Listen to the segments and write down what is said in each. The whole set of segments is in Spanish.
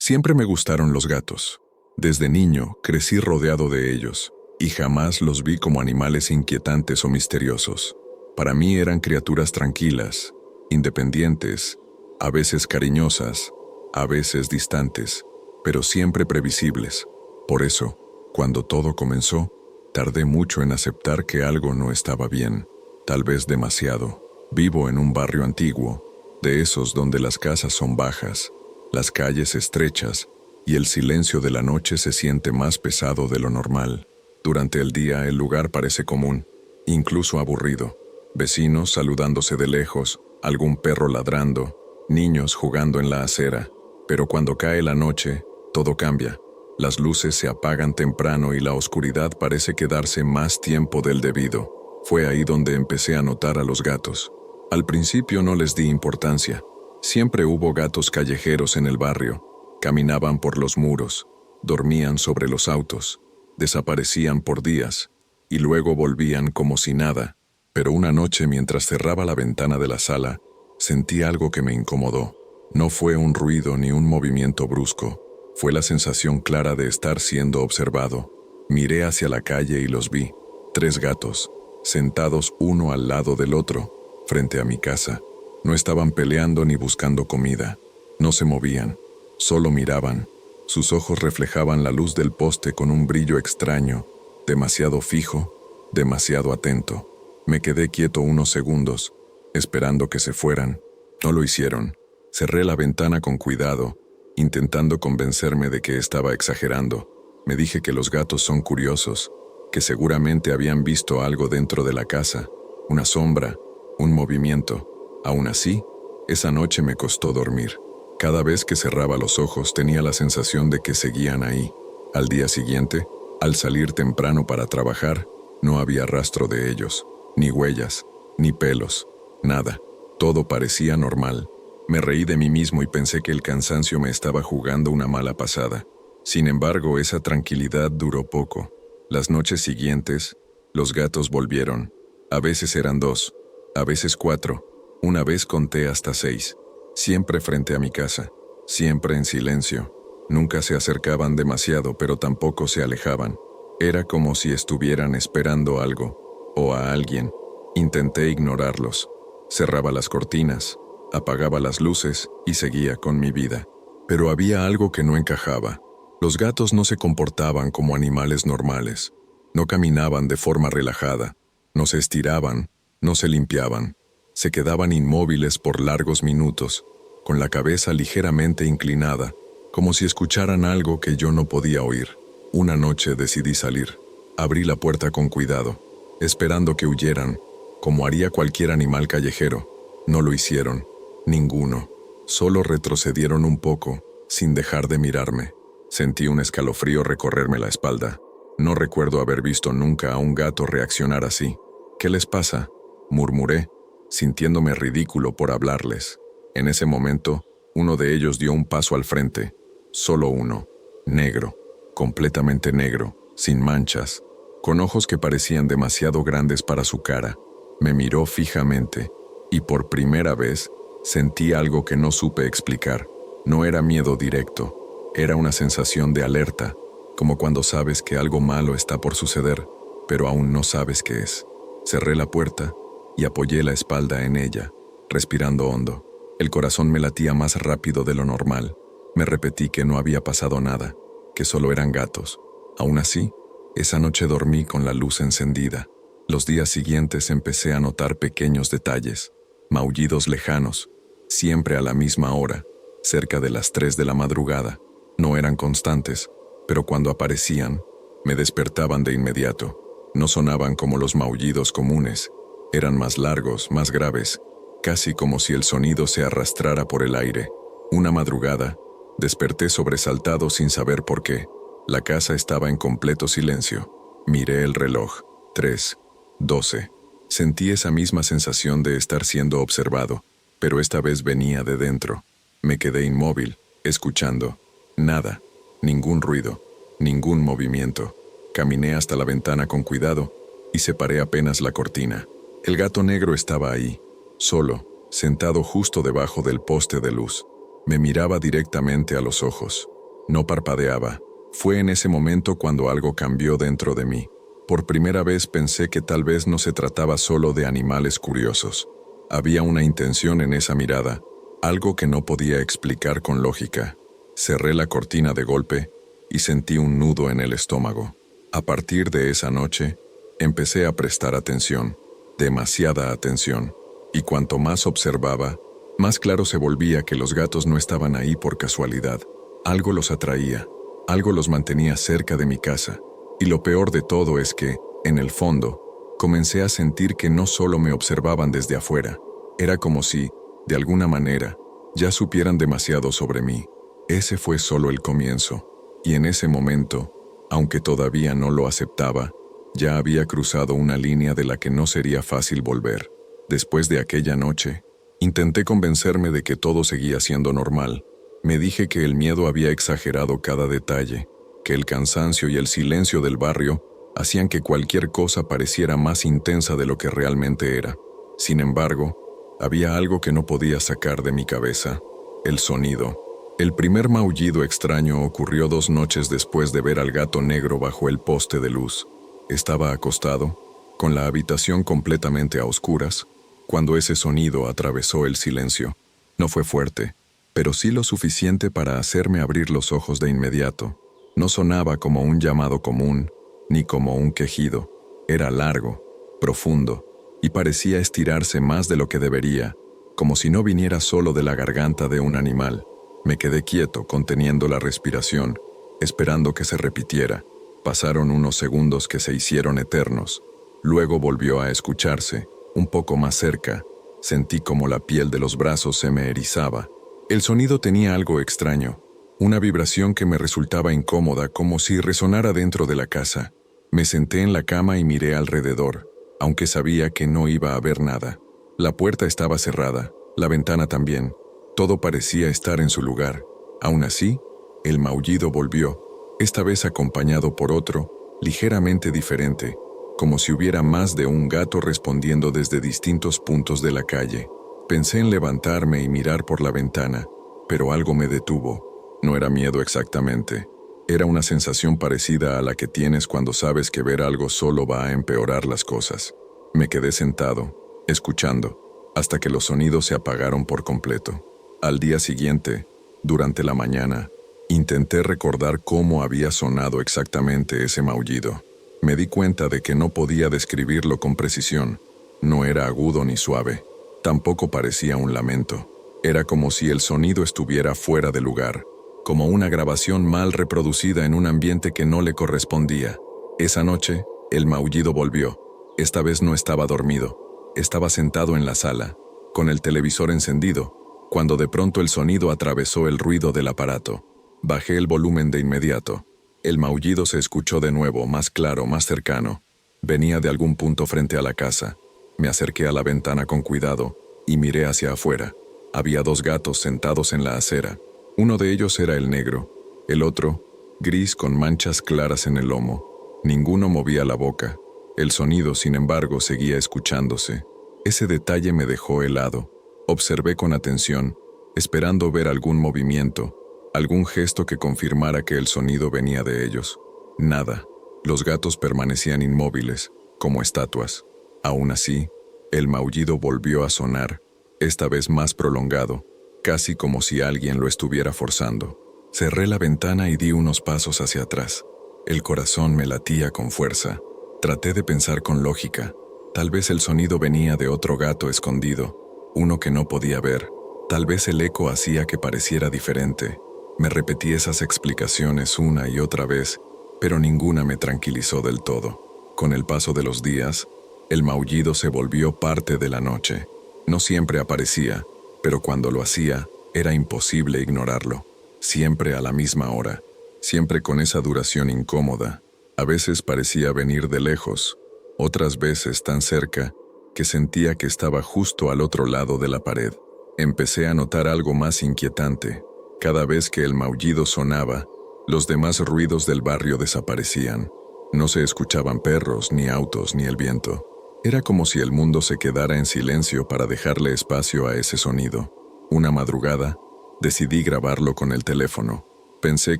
Siempre me gustaron los gatos. Desde niño crecí rodeado de ellos, y jamás los vi como animales inquietantes o misteriosos. Para mí eran criaturas tranquilas, independientes, a veces cariñosas, a veces distantes, pero siempre previsibles. Por eso, cuando todo comenzó, tardé mucho en aceptar que algo no estaba bien, tal vez demasiado. Vivo en un barrio antiguo, de esos donde las casas son bajas, las calles estrechas y el silencio de la noche se siente más pesado de lo normal. Durante el día el lugar parece común, incluso aburrido. Vecinos saludándose de lejos, algún perro ladrando, niños jugando en la acera. Pero cuando cae la noche, todo cambia. Las luces se apagan temprano y la oscuridad parece quedarse más tiempo del debido. Fue ahí donde empecé a notar a los gatos. Al principio no les di importancia. Siempre hubo gatos callejeros en el barrio. Caminaban por los muros, dormían sobre los autos, desaparecían por días y luego volvían como si nada. Pero una noche, mientras cerraba la ventana de la sala, sentí algo que me incomodó. No fue un ruido ni un movimiento brusco. Fue la sensación clara de estar siendo observado. Miré hacia la calle y los vi. 3 gatos, sentados uno al lado del otro, frente a mi casa. No estaban peleando ni buscando comida. No se movían, solo miraban. Sus ojos reflejaban la luz del poste con un brillo extraño, demasiado fijo, demasiado atento. Me quedé quieto unos segundos, esperando que se fueran. No lo hicieron. Cerré la ventana con cuidado, intentando convencerme de que estaba exagerando. Me dije que los gatos son curiosos, que seguramente habían visto algo dentro de la casa, una sombra, un movimiento. Aún así, esa noche me costó dormir. Cada vez que cerraba los ojos tenía la sensación de que seguían ahí. Al día siguiente, al salir temprano para trabajar, no había rastro de ellos, ni huellas, ni pelos, nada. Todo parecía normal. Me reí de mí mismo y pensé que el cansancio me estaba jugando una mala pasada. Sin embargo, esa tranquilidad duró poco. Las noches siguientes, los gatos volvieron. A veces eran 2, a veces 4. Una vez conté hasta 6. Siempre frente a mi casa, siempre en silencio. Nunca se acercaban demasiado, pero tampoco se alejaban. Era como si estuvieran esperando algo, o a alguien. Intenté ignorarlos. Cerraba las cortinas, apagaba las luces y seguía con mi vida. Pero había algo que no encajaba. Los gatos no se comportaban como animales normales. No caminaban de forma relajada, no se estiraban, no se limpiaban. Se quedaban inmóviles por largos minutos, con la cabeza ligeramente inclinada, como si escucharan algo que yo no podía oír. Una noche decidí salir. Abrí la puerta con cuidado, esperando que huyeran, como haría cualquier animal callejero. No lo hicieron, ninguno. Solo retrocedieron un poco, sin dejar de mirarme. Sentí un escalofrío recorrerme la espalda. No recuerdo haber visto nunca a un gato reaccionar así. «¿Qué les pasa?», murmuré, sintiéndome ridículo por hablarles. En ese momento, uno de ellos dio un paso al frente. Solo uno. Negro. Completamente negro, sin manchas, con ojos que parecían demasiado grandes para su cara. Me miró fijamente, y por primera vez sentí algo que no supe explicar. No era miedo directo, era una sensación de alerta, como cuando sabes que algo malo está por suceder, pero aún no sabes qué es. Cerré la puerta y apoyé la espalda en ella, respirando hondo. El corazón me latía más rápido de lo normal. Me repetí que no había pasado nada, que solo eran gatos. Aún así, esa noche dormí con la luz encendida. Los días siguientes empecé a notar pequeños detalles, maullidos lejanos, siempre a la misma hora, cerca de las 3 de la madrugada. No eran constantes, pero cuando aparecían, me despertaban de inmediato. No sonaban como los maullidos comunes. Eran más largos, más graves, casi como si el sonido se arrastrara por el aire. Una madrugada, desperté sobresaltado sin saber por qué. La casa estaba en completo silencio. Miré el reloj. 3:12. Sentí esa misma sensación de estar siendo observado, pero esta vez venía de dentro. Me quedé inmóvil, escuchando. Nada, ningún ruido, ningún movimiento. Caminé hasta la ventana con cuidado y separé apenas la cortina. El gato negro estaba ahí, solo, sentado justo debajo del poste de luz. Me miraba directamente a los ojos. No parpadeaba. Fue en ese momento cuando algo cambió dentro de mí. Por primera vez pensé que tal vez no se trataba solo de animales curiosos. Había una intención en esa mirada, algo que no podía explicar con lógica. Cerré la cortina de golpe y sentí un nudo en el estómago. A partir de esa noche, empecé a prestar atención, demasiada atención, y cuanto más observaba, más claro se volvía que los gatos no estaban ahí por casualidad. Algo los atraía, algo los mantenía cerca de mi casa. Y lo peor de todo es que, en el fondo, comencé a sentir que no solo me observaban desde afuera, era como si, de alguna manera, ya supieran demasiado sobre mí. Ese fue solo el comienzo, y en ese momento, aunque todavía no lo aceptaba, ya había cruzado una línea de la que no sería fácil volver. Después de aquella noche, intenté convencerme de que todo seguía siendo normal. Me dije que el miedo había exagerado cada detalle, que el cansancio y el silencio del barrio hacían que cualquier cosa pareciera más intensa de lo que realmente era. Sin embargo, había algo que no podía sacar de mi cabeza: el sonido. El primer maullido extraño ocurrió 2 noches después de ver al gato negro bajo el poste de luz. Estaba acostado, con la habitación completamente a oscuras, cuando ese sonido atravesó el silencio. No fue fuerte, pero sí lo suficiente para hacerme abrir los ojos de inmediato. No sonaba como un llamado común, ni como un quejido. Era largo, profundo, y parecía estirarse más de lo que debería, como si no viniera solo de la garganta de un animal. Me quedé quieto, conteniendo la respiración, esperando que se repitiera. Pasaron unos segundos que se hicieron eternos. Luego volvió a escucharse, un poco más cerca. Sentí como la piel de los brazos se me erizaba. El sonido tenía algo extraño. Una vibración que me resultaba incómoda, como si resonara dentro de la casa. Me senté en la cama y miré alrededor, aunque sabía que no iba a ver nada. La puerta estaba cerrada, la ventana también. Todo parecía estar en su lugar. Aún así, el maullido volvió, esta vez acompañado por otro, ligeramente diferente, como si hubiera más de un gato respondiendo desde distintos puntos de la calle. Pensé en levantarme y mirar por la ventana, pero algo me detuvo. No era miedo exactamente. Era una sensación parecida a la que tienes cuando sabes que ver algo solo va a empeorar las cosas. Me quedé sentado, escuchando, hasta que los sonidos se apagaron por completo. Al día siguiente, durante la mañana, intenté recordar cómo había sonado exactamente ese maullido. Me di cuenta de que no podía describirlo con precisión. No era agudo ni suave. Tampoco parecía un lamento. Era como si el sonido estuviera fuera de lugar, como una grabación mal reproducida en un ambiente que no le correspondía. Esa noche, el maullido volvió. Esta vez no estaba dormido. Estaba sentado en la sala, con el televisor encendido, cuando de pronto el sonido atravesó el ruido del aparato. Bajé el volumen de inmediato. El maullido se escuchó de nuevo, más claro, más cercano. Venía de algún punto frente a la casa. Me acerqué a la ventana con cuidado y miré hacia afuera. Había 2 gatos sentados en la acera. Uno de ellos era el negro, el otro, gris con manchas claras en el lomo. Ninguno movía la boca. El sonido, sin embargo, seguía escuchándose. Ese detalle me dejó helado. Observé con atención, esperando ver algún movimiento, algún gesto que confirmara que el sonido venía de ellos. Nada. Los gatos permanecían inmóviles, como estatuas. Aún así, el maullido volvió a sonar, esta vez más prolongado, casi como si alguien lo estuviera forzando. Cerré la ventana y di unos pasos hacia atrás. El corazón me latía con fuerza. Traté de pensar con lógica. Tal vez el sonido venía de otro gato escondido, uno que no podía ver. Tal vez el eco hacía que pareciera diferente. Me repetí esas explicaciones una y otra vez, pero ninguna me tranquilizó del todo. Con el paso de los días, el maullido se volvió parte de la noche. No siempre aparecía, pero cuando lo hacía, era imposible ignorarlo. Siempre a la misma hora, siempre con esa duración incómoda. A veces parecía venir de lejos, otras veces tan cerca que sentía que estaba justo al otro lado de la pared. Empecé a notar algo más inquietante. Cada vez que el maullido sonaba, los demás ruidos del barrio desaparecían. No se escuchaban perros, ni autos, ni el viento. Era como si el mundo se quedara en silencio para dejarle espacio a ese sonido. Una madrugada, decidí grabarlo con el teléfono. Pensé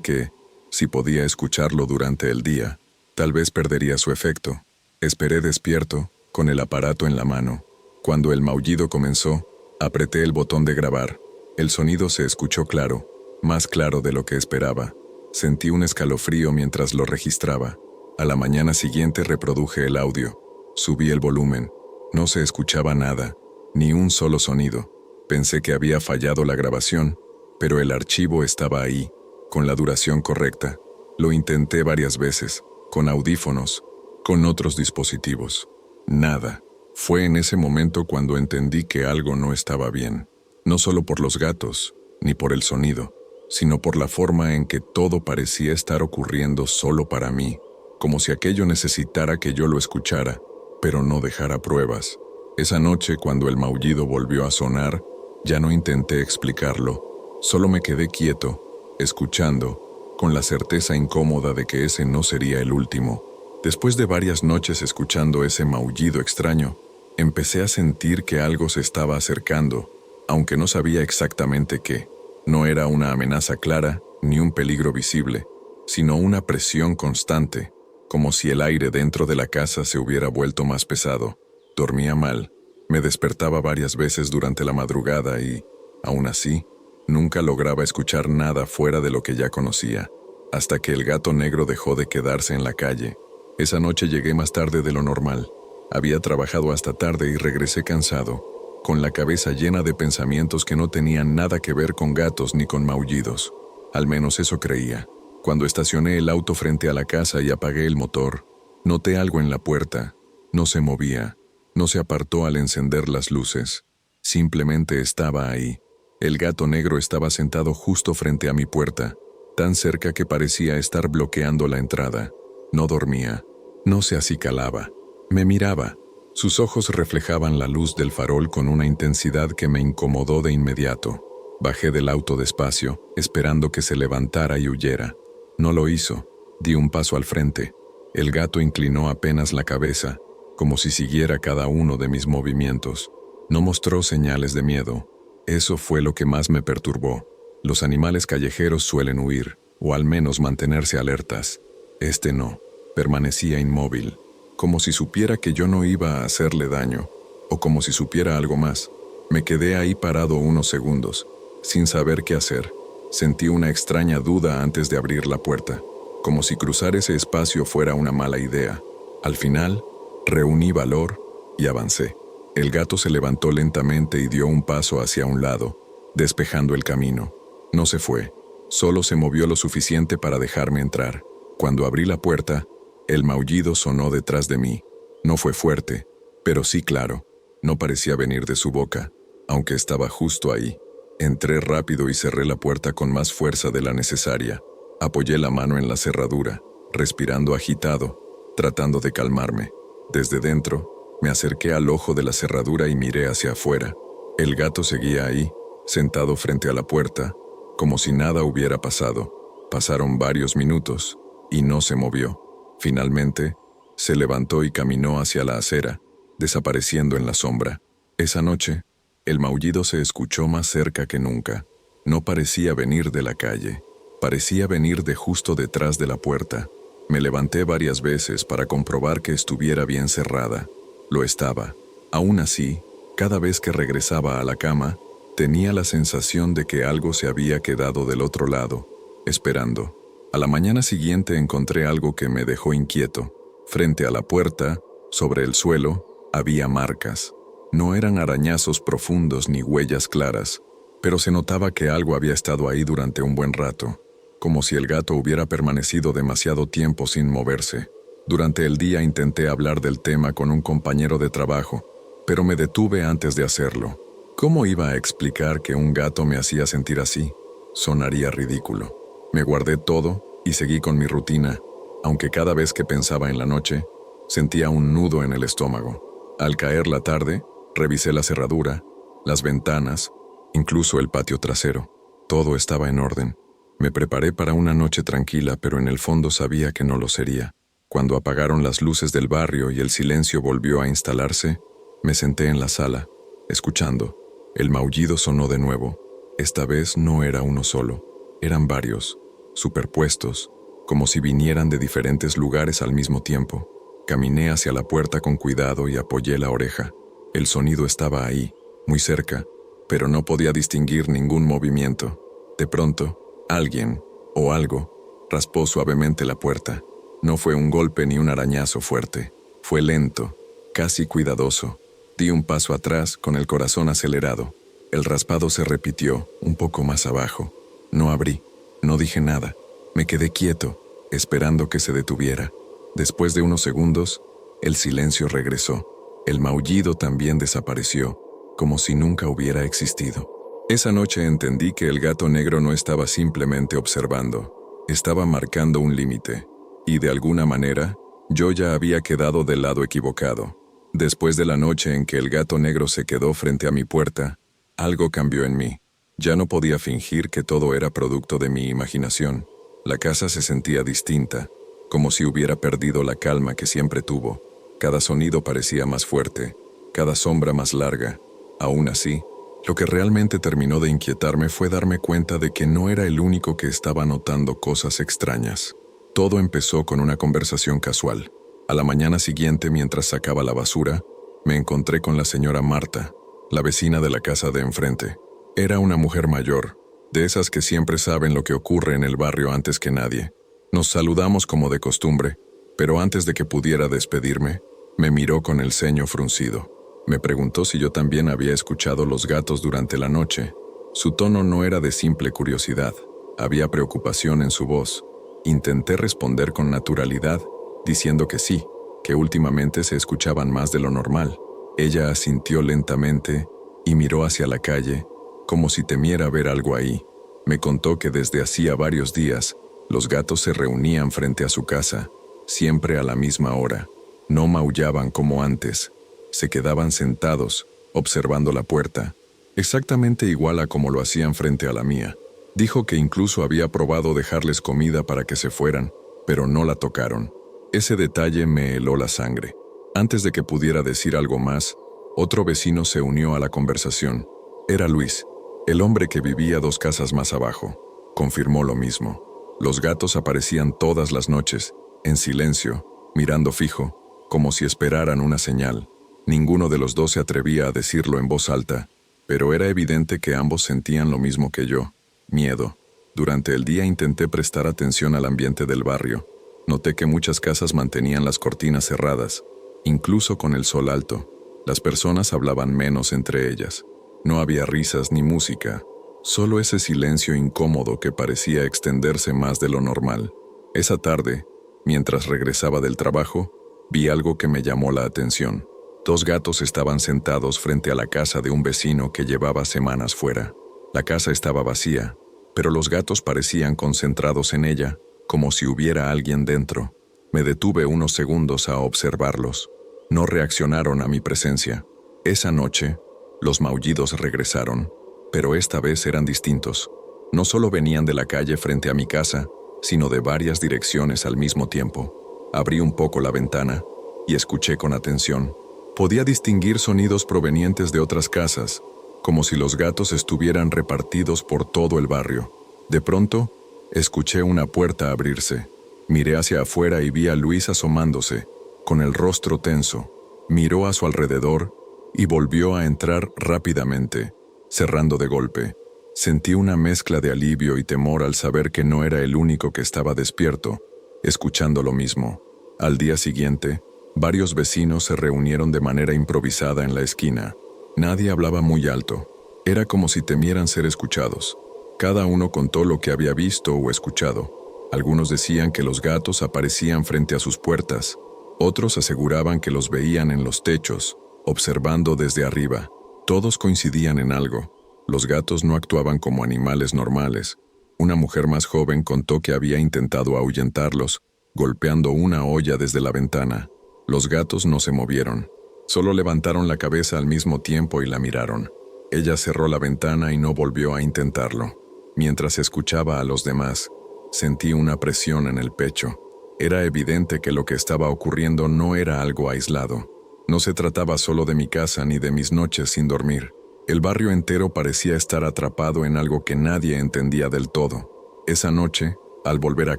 que, si podía escucharlo durante el día, tal vez perdería su efecto. Esperé despierto, con el aparato en la mano. Cuando el maullido comenzó, apreté el botón de grabar. El sonido se escuchó claro, más claro de lo que esperaba. Sentí un escalofrío mientras lo registraba. A la mañana siguiente reproduje el audio. Subí el volumen. No se escuchaba nada, ni un solo sonido. Pensé que había fallado la grabación, pero el archivo estaba ahí, con la duración correcta. Lo intenté varias veces, con audífonos, con otros dispositivos. Nada. Fue en ese momento cuando entendí que algo no estaba bien. No solo por los gatos, ni por el sonido, sino por la forma en que todo parecía estar ocurriendo solo para mí, como si aquello necesitara que yo lo escuchara, pero no dejara pruebas. Esa noche, cuando el maullido volvió a sonar, ya no intenté explicarlo, solo me quedé quieto, escuchando, con la certeza incómoda de que ese no sería el último. Después de varias noches escuchando ese maullido extraño, empecé a sentir que algo se estaba acercando, aunque no sabía exactamente qué. No era una amenaza clara ni un peligro visible, sino una presión constante, como si el aire dentro de la casa se hubiera vuelto más pesado. Dormía mal, me despertaba varias veces durante la madrugada y, aún así, nunca lograba escuchar nada fuera de lo que ya conocía, hasta que el gato negro dejó de quedarse en la calle. Esa noche llegué más tarde de lo normal. Había trabajado hasta tarde y regresé cansado, con la cabeza llena de pensamientos que no tenían nada que ver con gatos ni con maullidos. Al menos eso creía. Cuando estacioné el auto frente a la casa y apagué el motor, noté algo en la puerta. No se movía, no se apartó al encender las luces. Simplemente estaba ahí. El gato negro estaba sentado justo frente a mi puerta, tan cerca que parecía estar bloqueando la entrada. No dormía, no se acicalaba. Me miraba. Sus ojos reflejaban la luz del farol con una intensidad que me incomodó de inmediato. Bajé del auto despacio, esperando que se levantara y huyera. No lo hizo. Di un paso al frente. El gato inclinó apenas la cabeza, como si siguiera cada uno de mis movimientos. No mostró señales de miedo. Eso fue lo que más me perturbó. Los animales callejeros suelen huir, o al menos mantenerse alertas. Este no. Permanecía inmóvil, como si supiera que yo no iba a hacerle daño, o como si supiera algo más. Me quedé ahí parado unos segundos, sin saber qué hacer. Sentí una extraña duda antes de abrir la puerta, como si cruzar ese espacio fuera una mala idea. Al final, reuní valor y avancé. El gato se levantó lentamente y dio un paso hacia un lado, despejando el camino. No se fue, solo se movió lo suficiente para dejarme entrar. Cuando abrí la puerta, el maullido sonó detrás de mí. No fue fuerte, pero sí claro. No parecía venir de su boca, aunque estaba justo ahí. Entré rápido y cerré la puerta con más fuerza de la necesaria. Apoyé la mano en la cerradura, respirando agitado, tratando de calmarme. Desde dentro, me acerqué al ojo de la cerradura y miré hacia afuera. El gato seguía ahí, sentado frente a la puerta, como si nada hubiera pasado. Pasaron varios minutos, y no se movió. Finalmente, se levantó y caminó hacia la acera, desapareciendo en la sombra. Esa noche, el maullido se escuchó más cerca que nunca. No parecía venir de la calle, parecía venir de justo detrás de la puerta. Me levanté varias veces para comprobar que estuviera bien cerrada. Lo estaba. Aún así, cada vez que regresaba a la cama, tenía la sensación de que algo se había quedado del otro lado, esperando. A la mañana siguiente encontré algo que me dejó inquieto. Frente a la puerta, sobre el suelo, había marcas. No eran arañazos profundos ni huellas claras, pero se notaba que algo había estado ahí durante un buen rato, como si el gato hubiera permanecido demasiado tiempo sin moverse. Durante el día intenté hablar del tema con un compañero de trabajo, pero me detuve antes de hacerlo. ¿Cómo iba a explicar que un gato me hacía sentir así? Sonaría ridículo. Me guardé todo y seguí con mi rutina, aunque cada vez que pensaba en la noche, sentía un nudo en el estómago. Al caer la tarde, revisé la cerradura, las ventanas, incluso el patio trasero. Todo estaba en orden. Me preparé para una noche tranquila, pero en el fondo sabía que no lo sería. Cuando apagaron las luces del barrio y el silencio volvió a instalarse, me senté en la sala, escuchando. El maullido sonó de nuevo. Esta vez no era uno solo, eran varios. superpuestos, como si vinieran de diferentes lugares al mismo tiempo. Caminé hacia la puerta con cuidado y apoyé la oreja. El sonido estaba ahí, muy cerca, pero no podía distinguir ningún movimiento. De pronto, alguien, o algo, raspó suavemente la puerta. No fue un golpe ni un arañazo fuerte. Fue lento, casi cuidadoso. Di un paso atrás con el corazón acelerado. El raspado se repitió, un poco más abajo. No abrí, no dije nada. Me quedé quieto, esperando que se detuviera. Después de unos segundos, el silencio regresó. El maullido también desapareció, como si nunca hubiera existido. Esa noche entendí que el gato negro no estaba simplemente observando, estaba marcando un límite. Y de alguna manera, yo ya había quedado del lado equivocado. Después de la noche en que el gato negro se quedó frente a mi puerta, algo cambió en mí. Ya no podía fingir que todo era producto de mi imaginación. La casa se sentía distinta, como si hubiera perdido la calma que siempre tuvo. Cada sonido parecía más fuerte, cada sombra más larga. Aún así, lo que realmente terminó de inquietarme fue darme cuenta de que no era el único que estaba notando cosas extrañas. Todo empezó con una conversación casual. A la mañana siguiente, mientras sacaba la basura, me encontré con la señora Marta, la vecina de la casa de enfrente. Era una mujer mayor, de esas que siempre saben lo que ocurre en el barrio antes que nadie. Nos saludamos como de costumbre, pero antes de que pudiera despedirme, me miró con el ceño fruncido. Me preguntó si yo también había escuchado los gatos durante la noche. Su tono no era de simple curiosidad, había preocupación en su voz. Intenté responder con naturalidad, diciendo que sí, que últimamente se escuchaban más de lo normal. Ella asintió lentamente y miró hacia la calle, como si temiera ver algo ahí. Me contó que desde hacía varios días, los gatos se reunían frente a su casa, siempre a la misma hora. No maullaban como antes. Se quedaban sentados, observando la puerta, exactamente igual a como lo hacían frente a la mía. Dijo que incluso había probado dejarles comida para que se fueran, pero no la tocaron. Ese detalle me heló la sangre. Antes de que pudiera decir algo más, otro vecino se unió a la conversación. Era Luis, el hombre que vivía 2 casas más abajo. Confirmó lo mismo. Los gatos aparecían todas las noches, en silencio, mirando fijo, como si esperaran una señal. Ninguno de los dos se atrevía a decirlo en voz alta, pero era evidente que ambos sentían lo mismo que yo, miedo. Durante el día intenté prestar atención al ambiente del barrio. Noté que muchas casas mantenían las cortinas cerradas, incluso con el sol alto. Las personas hablaban menos entre ellas. No había risas ni música, solo ese silencio incómodo que parecía extenderse más de lo normal. Esa tarde, mientras regresaba del trabajo, vi algo que me llamó la atención. 2 gatos estaban sentados frente a la casa de un vecino que llevaba semanas fuera. La casa estaba vacía, pero los gatos parecían concentrados en ella, como si hubiera alguien dentro. Me detuve unos segundos a observarlos. No reaccionaron a mi presencia. Esa noche, los maullidos regresaron, pero esta vez eran distintos. No solo venían de la calle frente a mi casa, sino de varias direcciones al mismo tiempo. Abrí un poco la ventana y escuché con atención. Podía distinguir sonidos provenientes de otras casas, como si los gatos estuvieran repartidos por todo el barrio. De pronto, escuché una puerta abrirse. Miré hacia afuera y vi a Luis asomándose, con el rostro tenso. Miró a su alrededor y volvió a entrar rápidamente, cerrando de golpe. Sentí una mezcla de alivio y temor al saber que no era el único que estaba despierto, escuchando lo mismo. Al día siguiente, varios vecinos se reunieron de manera improvisada en la esquina. Nadie hablaba muy alto. Era como si temieran ser escuchados. Cada uno contó lo que había visto o escuchado. Algunos decían que los gatos aparecían frente a sus puertas. Otros aseguraban que los veían en los techos, observando desde arriba. Todos coincidían en algo. Los gatos no actuaban como animales normales. Una mujer más joven contó que había intentado ahuyentarlos, golpeando una olla desde la ventana. Los gatos no se movieron. Solo levantaron la cabeza al mismo tiempo y la miraron. Ella cerró la ventana y no volvió a intentarlo. Mientras escuchaba a los demás, sentí una presión en el pecho. Era evidente que lo que estaba ocurriendo no era algo aislado. No se trataba solo de mi casa ni de mis noches sin dormir. El barrio entero parecía estar atrapado en algo que nadie entendía del todo. Esa noche, Al volver a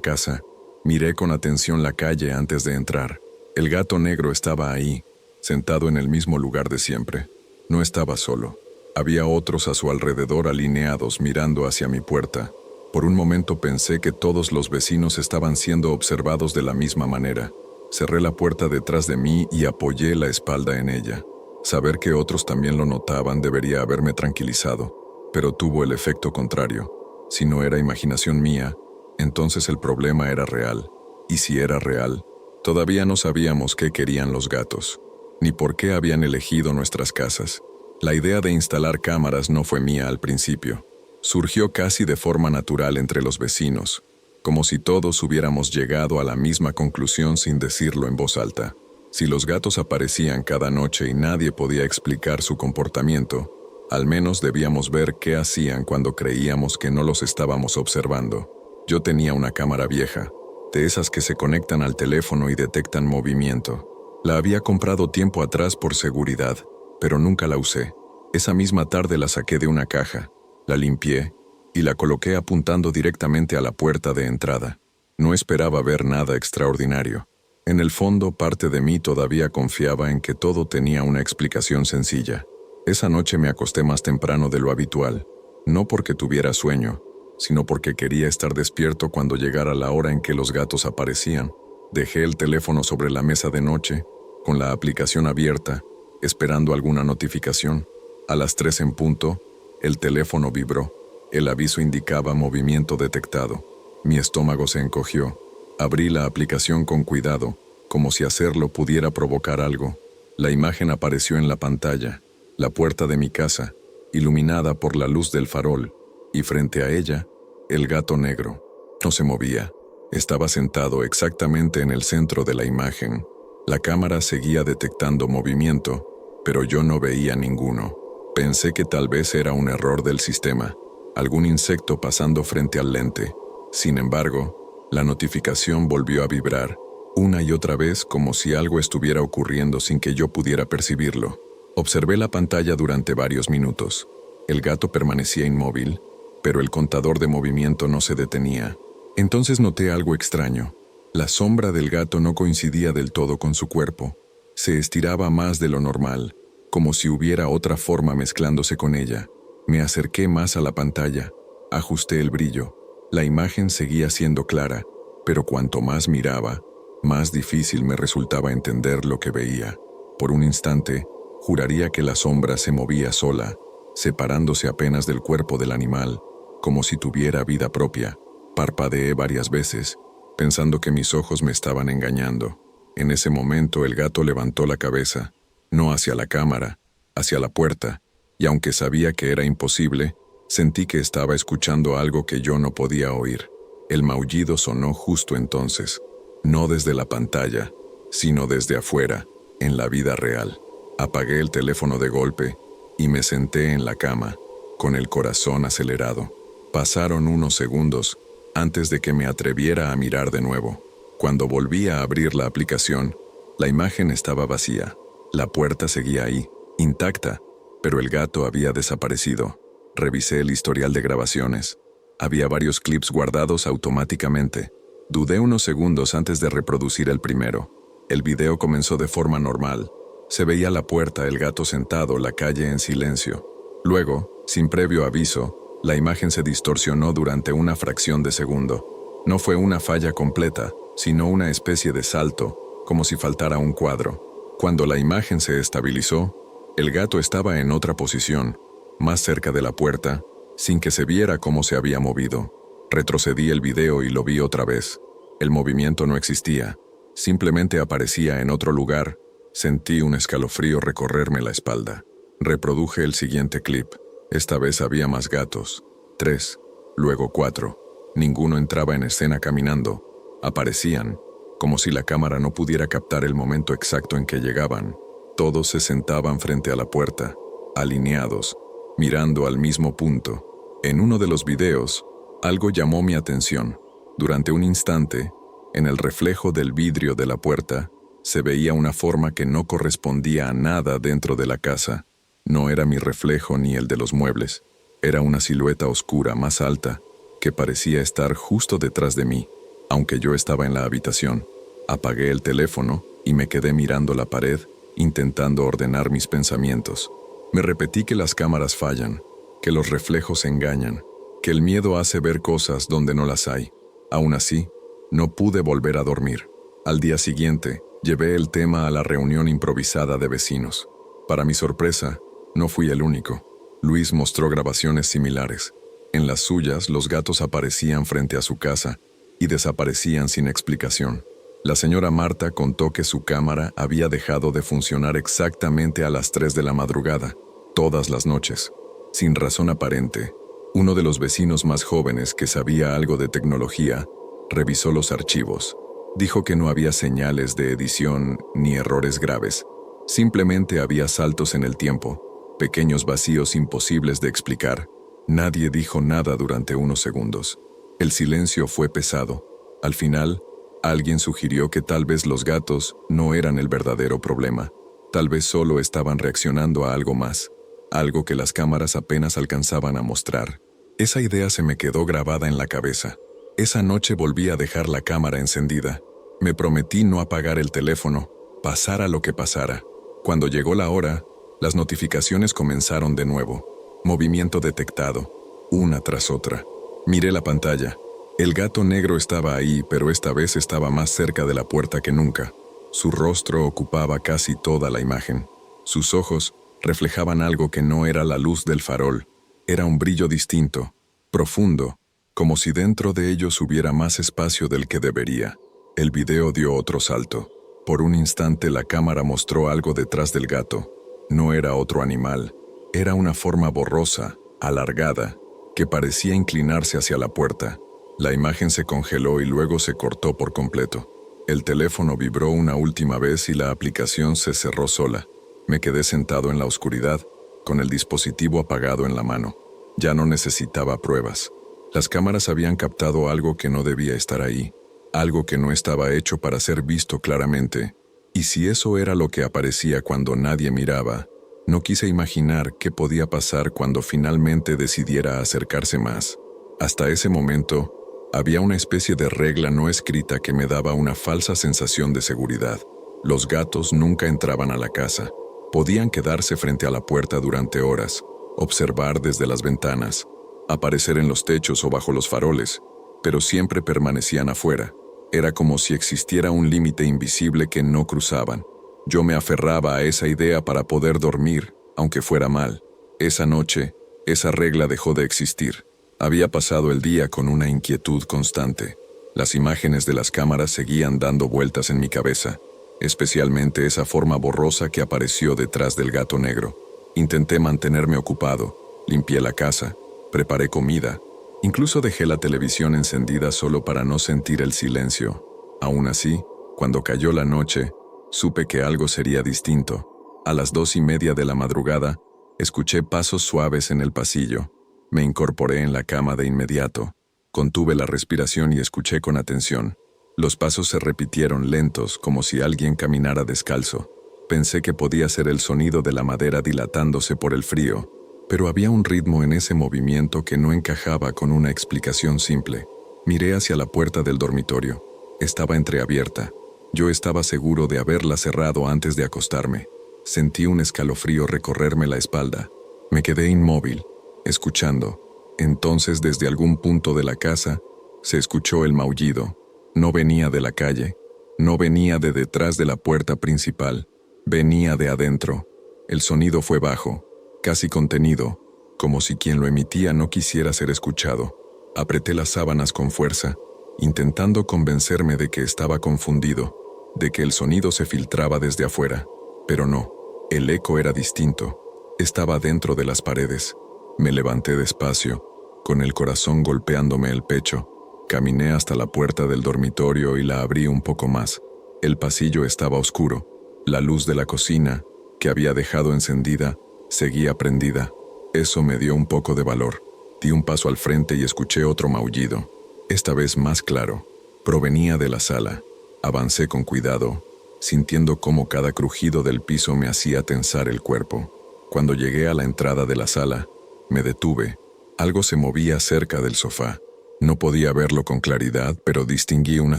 casa, miré con atención la calle antes de entrar. El gato negro estaba ahí, sentado en el mismo lugar de siempre. No estaba solo. Había otros a su alrededor alineados mirando hacia mi puerta. Por un momento pensé que todos los vecinos estaban siendo observados de la misma manera. Cerré la puerta detrás de mí y apoyé la espalda en ella. Saber que otros también lo notaban debería haberme tranquilizado, pero tuvo el efecto contrario. Si no era imaginación mía, entonces el problema era real. Y si era real, todavía no sabíamos qué querían los gatos, ni por qué habían elegido nuestras casas. La idea de instalar cámaras no fue mía al principio. Surgió casi de forma natural entre los vecinos, como si todos hubiéramos llegado a la misma conclusión sin decirlo en voz alta. Si los gatos aparecían cada noche y nadie podía explicar su comportamiento, al menos debíamos ver qué hacían cuando creíamos que no los estábamos observando. Yo tenía una cámara vieja, de esas que se conectan al teléfono y detectan movimiento. La había comprado tiempo atrás por seguridad, pero nunca la usé. Esa misma tarde la saqué de una caja, la limpié y la coloqué apuntando directamente a la puerta de entrada. No esperaba ver nada extraordinario. En el fondo, parte de mí todavía confiaba en que todo tenía una explicación sencilla. Esa noche me acosté más temprano de lo habitual, no porque tuviera sueño, sino porque quería estar despierto cuando llegara la hora en que los gatos aparecían. Dejé el teléfono sobre la mesa de noche, con la aplicación abierta, esperando alguna notificación. A las 3 en punto, el teléfono vibró. El aviso indicaba movimiento detectado. Mi estómago se encogió. Abrí la aplicación con cuidado, como si hacerlo pudiera provocar algo. La imagen apareció en la pantalla, la puerta de mi casa, iluminada por la luz del farol, y frente a ella, el gato negro. No se movía. Estaba sentado exactamente en el centro de la imagen. La cámara seguía detectando movimiento, pero yo no veía ninguno. Pensé que tal vez era un error del sistema, algún insecto pasando frente al lente. Sin embargo, la notificación volvió a vibrar, una y otra vez como si algo estuviera ocurriendo sin que yo pudiera percibirlo. Observé la pantalla durante varios minutos. El gato permanecía inmóvil, pero el contador de movimiento no se detenía. Entonces noté algo extraño. La sombra del gato no coincidía del todo con su cuerpo. Se estiraba más de lo normal, como si hubiera otra forma mezclándose con ella. Me acerqué más a la pantalla, ajusté el brillo. La imagen seguía siendo clara, pero cuanto más miraba, más difícil me resultaba entender lo que veía. Por un instante, juraría que la sombra se movía sola, separándose apenas del cuerpo del animal, como si tuviera vida propia. Parpadeé varias veces, pensando que mis ojos me estaban engañando. En ese momento el gato levantó la cabeza, no hacia la cámara, hacia la puerta, y aunque sabía que era imposible, sentí que estaba escuchando algo que yo no podía oír. El maullido sonó justo entonces, no desde la pantalla, sino desde afuera, en la vida real. Apagué el teléfono de golpe y me senté en la cama, con el corazón acelerado. Pasaron unos segundos antes de que me atreviera a mirar de nuevo. Cuando volví a abrir la aplicación, la imagen estaba vacía. La puerta seguía ahí, intacta, pero el gato había desaparecido. Revisé el historial de grabaciones. Había varios clips guardados automáticamente. Dudé unos segundos antes de reproducir el primero. El video comenzó de forma normal. Se veía la puerta, el gato sentado, la calle en silencio. Luego, sin previo aviso, la imagen se distorsionó durante una fracción de segundo. No fue una falla completa, sino una especie de salto, como si faltara un cuadro. Cuando la imagen se estabilizó, el gato estaba en otra posición, más cerca de la puerta, sin que se viera cómo se había movido. Retrocedí el video y lo vi otra vez. El movimiento no existía, simplemente aparecía en otro lugar. Sentí un escalofrío recorrerme la espalda. Reproduje el siguiente clip. Esta vez había más gatos. 3, luego 4. Ninguno entraba en escena caminando. Aparecían, como si la cámara no pudiera captar el momento exacto en que llegaban. Todos se sentaban frente a la puerta, alineados, mirando al mismo punto. En uno de los videos, algo llamó mi atención. Durante un instante, en el reflejo del vidrio de la puerta, se veía una forma que no correspondía a nada dentro de la casa. No era mi reflejo ni el de los muebles. Era una silueta oscura más alta, que parecía estar justo detrás de mí, aunque yo estaba en la habitación. Apagué el teléfono y me quedé mirando la pared, intentando ordenar mis pensamientos. Me repetí que las cámaras fallan, que los reflejos engañan, que el miedo hace ver cosas donde no las hay. Aún así, no pude volver a dormir. Al día siguiente, llevé el tema a la reunión improvisada de vecinos. Para mi sorpresa, no fui el único. Luis mostró grabaciones similares. En las suyas, los gatos aparecían frente a su casa y desaparecían sin explicación. La señora Marta contó que su cámara había dejado de funcionar exactamente a las 3 de la madrugada, todas las noches, sin razón aparente. Uno de los vecinos más jóvenes que sabía algo de tecnología revisó los archivos. Dijo que no había señales de edición ni errores graves. Simplemente había saltos en el tiempo, pequeños vacíos imposibles de explicar. Nadie dijo nada durante unos segundos. El silencio fue pesado. Al final, alguien sugirió que tal vez los gatos no eran el verdadero problema. Tal vez solo estaban reaccionando a algo más, algo que las cámaras apenas alcanzaban a mostrar. Esa idea se me quedó grabada en la cabeza. Esa noche volví a dejar la cámara encendida. Me prometí no apagar el teléfono, pasara lo que pasara. Cuando llegó la hora, las notificaciones comenzaron de nuevo. Movimiento detectado, una tras otra. Miré la pantalla. El gato negro estaba ahí, pero esta vez estaba más cerca de la puerta que nunca. Su rostro ocupaba casi toda la imagen. Sus ojos reflejaban algo que no era la luz del farol. Era un brillo distinto, profundo, como si dentro de ellos hubiera más espacio del que debería. El video dio otro salto. Por un instante la cámara mostró algo detrás del gato. No era otro animal. Era una forma borrosa, alargada, que parecía inclinarse hacia la puerta. La imagen se congeló y luego se cortó por completo. El teléfono vibró una última vez y la aplicación se cerró sola. Me quedé sentado en la oscuridad, con el dispositivo apagado en la mano. Ya no necesitaba pruebas. Las cámaras habían captado algo que no debía estar ahí, algo que no estaba hecho para ser visto claramente. Y si eso era lo que aparecía cuando nadie miraba, no quise imaginar qué podía pasar cuando finalmente decidiera acercarse más. Hasta ese momento, había una especie de regla no escrita que me daba una falsa sensación de seguridad. Los gatos nunca entraban a la casa. Podían quedarse frente a la puerta durante horas, observar desde las ventanas, aparecer en los techos o bajo los faroles, pero siempre permanecían afuera. Era como si existiera un límite invisible que no cruzaban. Yo me aferraba a esa idea para poder dormir, aunque fuera mal. Esa noche, esa regla dejó de existir. Había pasado el día con una inquietud constante. Las imágenes de las cámaras seguían dando vueltas en mi cabeza, especialmente esa forma borrosa que apareció detrás del gato negro. Intenté mantenerme ocupado, limpié la casa, preparé comida, incluso dejé la televisión encendida solo para no sentir el silencio. Aún así, cuando cayó la noche, supe que algo sería distinto. A las 2:30 de la madrugada, escuché pasos suaves en el pasillo. Me incorporé en la cama de inmediato, contuve la respiración y escuché con atención. Los pasos se repitieron lentos, como si alguien caminara descalzo. Pensé que podía ser el sonido de la madera dilatándose por el frío, pero había un ritmo en ese movimiento que no encajaba con una explicación simple. Miré hacia la puerta del dormitorio. Estaba entreabierta. Yo estaba seguro de haberla cerrado antes de acostarme. Sentí un escalofrío recorrerme la espalda. Me quedé inmóvil, escuchando. Entonces, desde algún punto de la casa, se escuchó el maullido. No venía de la calle, no venía de detrás de la puerta principal, venía de adentro. El sonido fue bajo, casi contenido, como si quien lo emitía no quisiera ser escuchado. Apreté las sábanas con fuerza, intentando convencerme de que estaba confundido, de que el sonido se filtraba desde afuera. Pero no, el eco era distinto. Estaba dentro de las paredes. Me levanté despacio, con el corazón golpeándome el pecho. Caminé hasta la puerta del dormitorio y la abrí un poco más. El pasillo estaba oscuro. La luz de la cocina, que había dejado encendida, seguía prendida. Eso me dio un poco de valor. Di un paso al frente y escuché otro maullido, esta vez más claro. Provenía de la sala. Avancé con cuidado, sintiendo cómo cada crujido del piso me hacía tensar el cuerpo. Cuando llegué a la entrada de la sala, me detuve. Algo se movía cerca del sofá. No podía verlo con claridad, pero distinguí una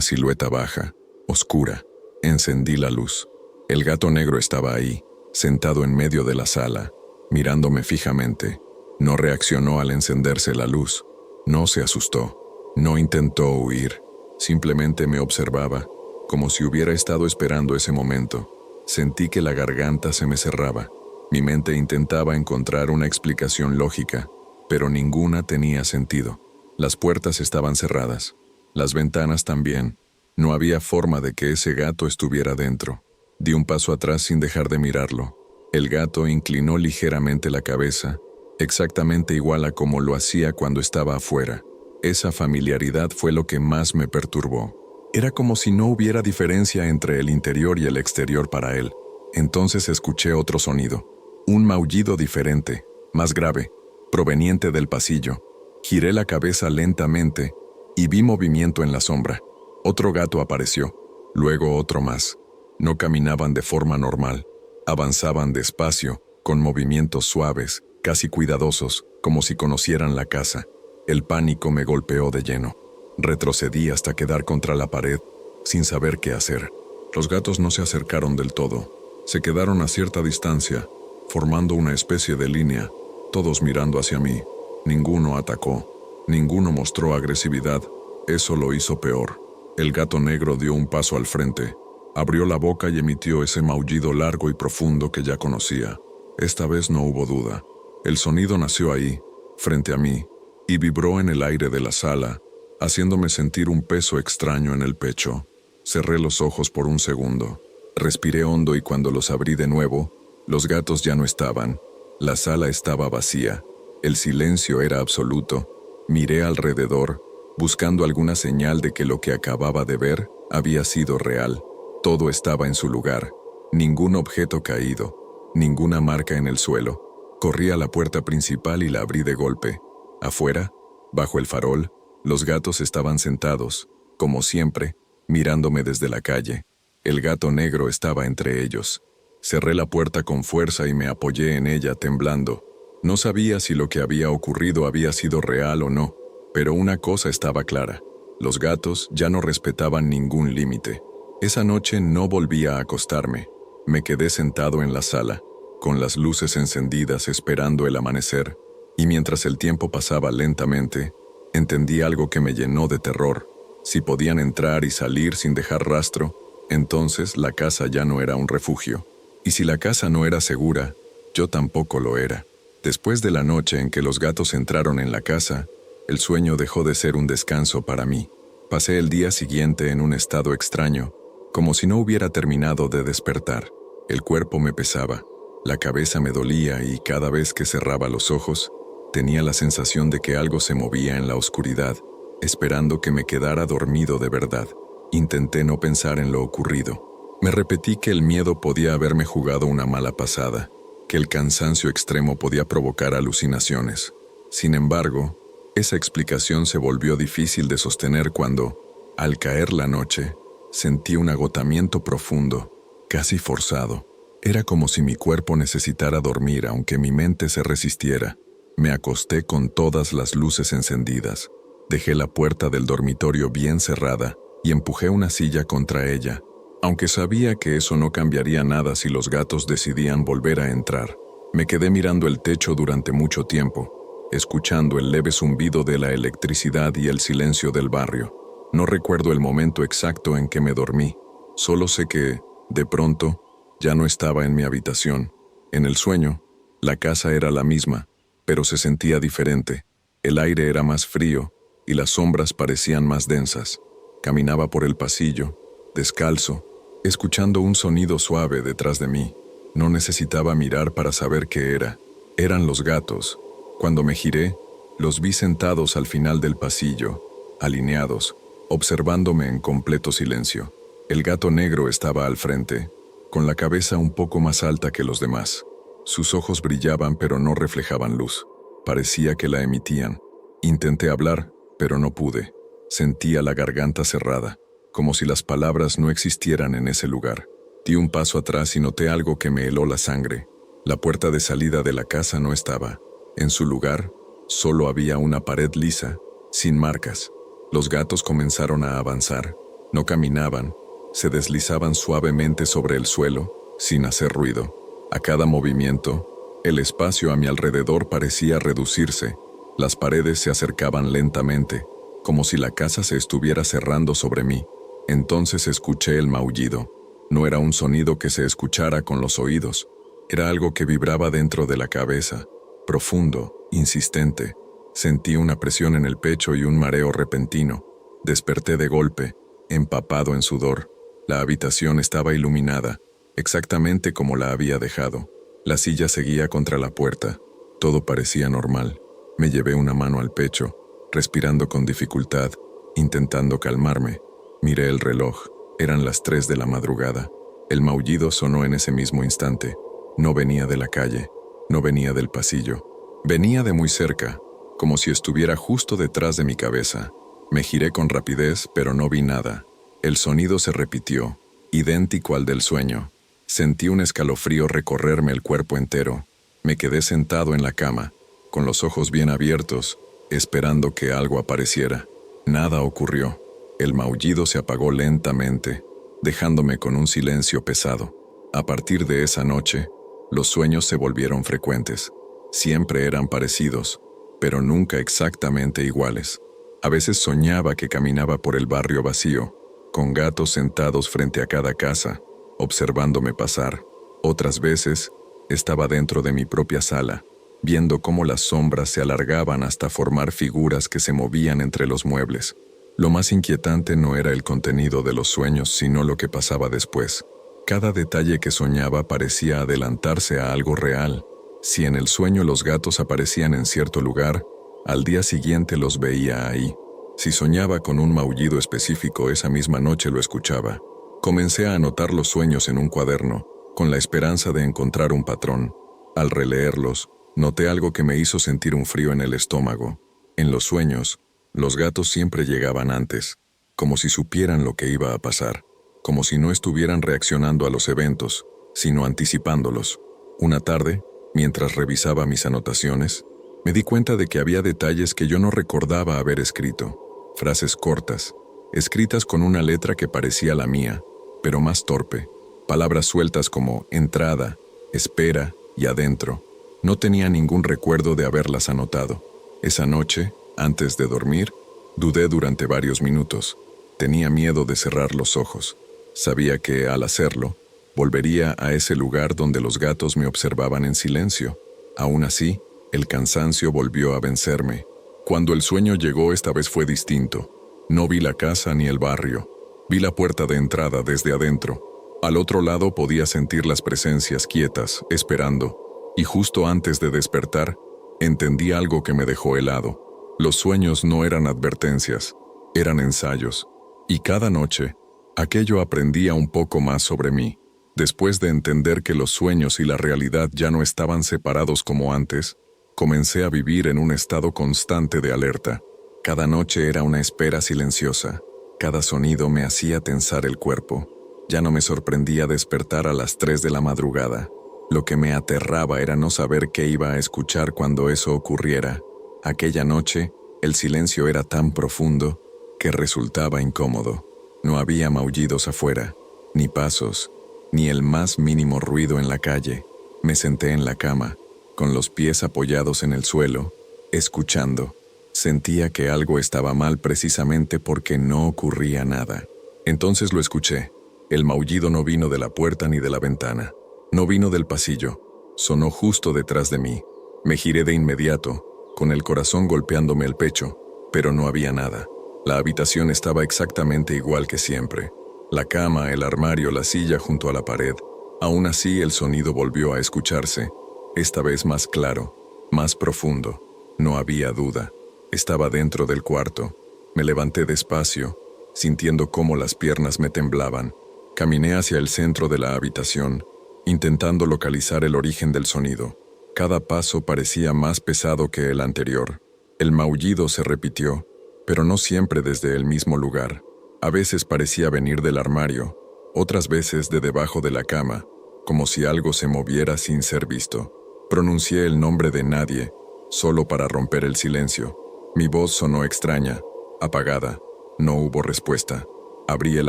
silueta baja, oscura. Encendí la luz. El gato negro estaba ahí, sentado en medio de la sala, mirándome fijamente. No reaccionó al encenderse la luz. No se asustó. No intentó huir. Simplemente me observaba, como si hubiera estado esperando ese momento. Sentí que la garganta se me cerraba. Mi mente intentaba encontrar una explicación lógica, pero ninguna tenía sentido. Las puertas estaban cerradas. Las ventanas también. No había forma de que ese gato estuviera dentro. Di un paso atrás sin dejar de mirarlo. El gato inclinó ligeramente la cabeza, exactamente igual a como lo hacía cuando estaba afuera. Esa familiaridad fue lo que más me perturbó. Era como si no hubiera diferencia entre el interior y el exterior para él. Entonces escuché otro sonido. Un maullido diferente, más grave, proveniente del pasillo. Giré la cabeza lentamente y vi movimiento en la sombra. Otro gato apareció, luego otro más. No caminaban de forma normal. Avanzaban despacio, con movimientos suaves, casi cuidadosos, como si conocieran la casa. El pánico me golpeó de lleno. Retrocedí hasta quedar contra la pared, sin saber qué hacer. Los gatos no se acercaron del todo. Se quedaron a cierta distancia, formando una especie de línea, todos mirando hacia mí. Ninguno atacó. Ninguno mostró agresividad. Eso lo hizo peor. El gato negro dio un paso al frente. Abrió la boca y emitió ese maullido largo y profundo que ya conocía. Esta vez no hubo duda. El sonido nació ahí, frente a mí, y vibró en el aire de la sala, haciéndome sentir un peso extraño en el pecho. Cerré los ojos por un segundo. Respiré hondo y cuando los abrí de nuevo, los gatos ya no estaban. La sala estaba vacía. El silencio era absoluto. Miré alrededor, buscando alguna señal de que lo que acababa de ver había sido real. Todo estaba en su lugar. Ningún objeto caído, ninguna marca en el suelo. Corrí a la puerta principal y la abrí de golpe. Afuera, bajo el farol, los gatos estaban sentados, como siempre, mirándome desde la calle. El gato negro estaba entre ellos. Cerré la puerta con fuerza y me apoyé en ella temblando. No sabía si lo que había ocurrido había sido real o no, pero una cosa estaba clara. Los gatos ya no respetaban ningún límite. Esa noche no volví a acostarme. Me quedé sentado en la sala, con las luces encendidas esperando el amanecer, y mientras el tiempo pasaba lentamente, entendí algo que me llenó de terror. Si podían entrar y salir sin dejar rastro, entonces la casa ya no era un refugio. Y si la casa no era segura, yo tampoco lo era. Después de la noche en que los gatos entraron en la casa, el sueño dejó de ser un descanso para mí. Pasé el día siguiente en un estado extraño, como si no hubiera terminado de despertar. El cuerpo me pesaba, la cabeza me dolía y cada vez que cerraba los ojos, tenía la sensación de que algo se movía en la oscuridad, esperando que me quedara dormido de verdad. Intenté no pensar en lo ocurrido. Me repetí que el miedo podía haberme jugado una mala pasada, que el cansancio extremo podía provocar alucinaciones. Sin embargo, esa explicación se volvió difícil de sostener cuando, al caer la noche, sentí un agotamiento profundo, casi forzado. Era como si mi cuerpo necesitara dormir aunque mi mente se resistiera. Me acosté con todas las luces encendidas. Dejé la puerta del dormitorio bien cerrada y empujé una silla contra ella, aunque sabía que eso no cambiaría nada si los gatos decidían volver a entrar. Me quedé mirando el techo durante mucho tiempo, escuchando el leve zumbido de la electricidad y el silencio del barrio. No recuerdo el momento exacto en que me dormí. Solo sé que, de pronto, ya no estaba en mi habitación. En el sueño, la casa era la misma, pero se sentía diferente. El aire era más frío y las sombras parecían más densas. Caminaba por el pasillo, descalzo, escuchando un sonido suave detrás de mí. No necesitaba mirar para saber qué era. Eran los gatos. Cuando me giré, los vi sentados al final del pasillo, alineados, observándome en completo silencio. El gato negro estaba al frente, con la cabeza un poco más alta que los demás. Sus ojos brillaban pero no reflejaban luz. Parecía que la emitían. Intenté hablar, pero no pude. Sentía la garganta cerrada, como si las palabras no existieran en ese lugar. Di un paso atrás y noté algo que me heló la sangre. La puerta de salida de la casa no estaba. En su lugar, solo había una pared lisa, sin marcas. Los gatos comenzaron a avanzar. No caminaban, se deslizaban suavemente sobre el suelo, sin hacer ruido. A cada movimiento, el espacio a mi alrededor parecía reducirse. Las paredes se acercaban lentamente, como si la casa se estuviera cerrando sobre mí. Entonces escuché el maullido. No era un sonido que se escuchara con los oídos. Era algo que vibraba dentro de la cabeza, profundo, insistente. Sentí una presión en el pecho y un mareo repentino. Desperté de golpe, empapado en sudor. La habitación estaba iluminada, exactamente como la había dejado. La silla seguía contra la puerta. Todo parecía normal. Me llevé una mano al pecho, respirando con dificultad, intentando calmarme. Miré el reloj. Eran las 3 de la madrugada. El maullido sonó en ese mismo instante. No venía de la calle, no venía del pasillo. Venía de muy cerca, como si estuviera justo detrás de mi cabeza. Me giré con rapidez, pero no vi nada. El sonido se repitió, idéntico al del sueño. Sentí un escalofrío recorrerme el cuerpo entero. Me quedé sentado en la cama, con los ojos bien abiertos, esperando que algo apareciera. Nada ocurrió. El maullido se apagó lentamente, dejándome con un silencio pesado. A partir de esa noche, los sueños se volvieron frecuentes. Siempre eran parecidos, pero nunca exactamente iguales. A veces soñaba que caminaba por el barrio vacío, con gatos sentados frente a cada casa, observándome pasar. Otras veces, estaba dentro de mi propia sala, viendo cómo las sombras se alargaban hasta formar figuras que se movían entre los muebles. Lo más inquietante no era el contenido de los sueños, sino lo que pasaba después. Cada detalle que soñaba parecía adelantarse a algo real. Si en el sueño los gatos aparecían en cierto lugar, al día siguiente los veía ahí. Si soñaba con un maullido específico, esa misma noche lo escuchaba. Comencé a anotar los sueños en un cuaderno, con la esperanza de encontrar un patrón. Al releerlos, noté algo que me hizo sentir un frío en el estómago. En los sueños, los gatos siempre llegaban antes, como si supieran lo que iba a pasar, como si no estuvieran reaccionando a los eventos, sino anticipándolos. Una tarde, mientras revisaba mis anotaciones, me di cuenta de que había detalles que yo no recordaba haber escrito. Frases cortas, escritas con una letra que parecía la mía, pero más torpe. Palabras sueltas como entrada, espera y adentro. No tenía ningún recuerdo de haberlas anotado. Esa noche, antes de dormir, dudé durante varios minutos. Tenía miedo de cerrar los ojos. Sabía que, al hacerlo, volvería a ese lugar donde los gatos me observaban en silencio. Aún así, el cansancio volvió a vencerme. Cuando el sueño llegó, esta vez fue distinto. No vi la casa ni el barrio. Vi la puerta de entrada desde adentro. Al otro lado podía sentir las presencias quietas, esperando. Y justo antes de despertar, entendí algo que me dejó helado. Los sueños no eran advertencias, eran ensayos. Y cada noche, aquello aprendía un poco más sobre mí. Después de entender que los sueños y la realidad ya no estaban separados como antes, comencé a vivir en un estado constante de alerta. Cada noche era una espera silenciosa. Cada sonido me hacía tensar el cuerpo. Ya no me sorprendía despertar a las 3 de la madrugada. Lo que me aterraba era no saber qué iba a escuchar cuando eso ocurriera. Aquella noche, el silencio era tan profundo que resultaba incómodo. No había maullidos afuera, ni pasos, ni el más mínimo ruido en la calle. Me senté en la cama, con los pies apoyados en el suelo, escuchando. Sentía que algo estaba mal precisamente porque no ocurría nada. Entonces lo escuché. El maullido no vino de la puerta ni de la ventana. No vino del pasillo. Sonó justo detrás de mí. Me giré de inmediato, con el corazón golpeándome el pecho, pero no había nada. La habitación estaba exactamente igual que siempre. La cama, el armario, la silla junto a la pared. Aún así, el sonido volvió a escucharse, esta vez más claro, más profundo. No había duda. Estaba dentro del cuarto. Me levanté despacio, sintiendo cómo las piernas me temblaban. Caminé hacia el centro de la habitación, intentando localizar el origen del sonido. Cada paso parecía más pesado que el anterior. El maullido se repitió, pero no siempre desde el mismo lugar. A veces parecía venir del armario, otras veces de debajo de la cama, como si algo se moviera sin ser visto. Pronuncié el nombre de nadie, solo para romper el silencio. Mi voz sonó extraña, apagada. No hubo respuesta. Abrí el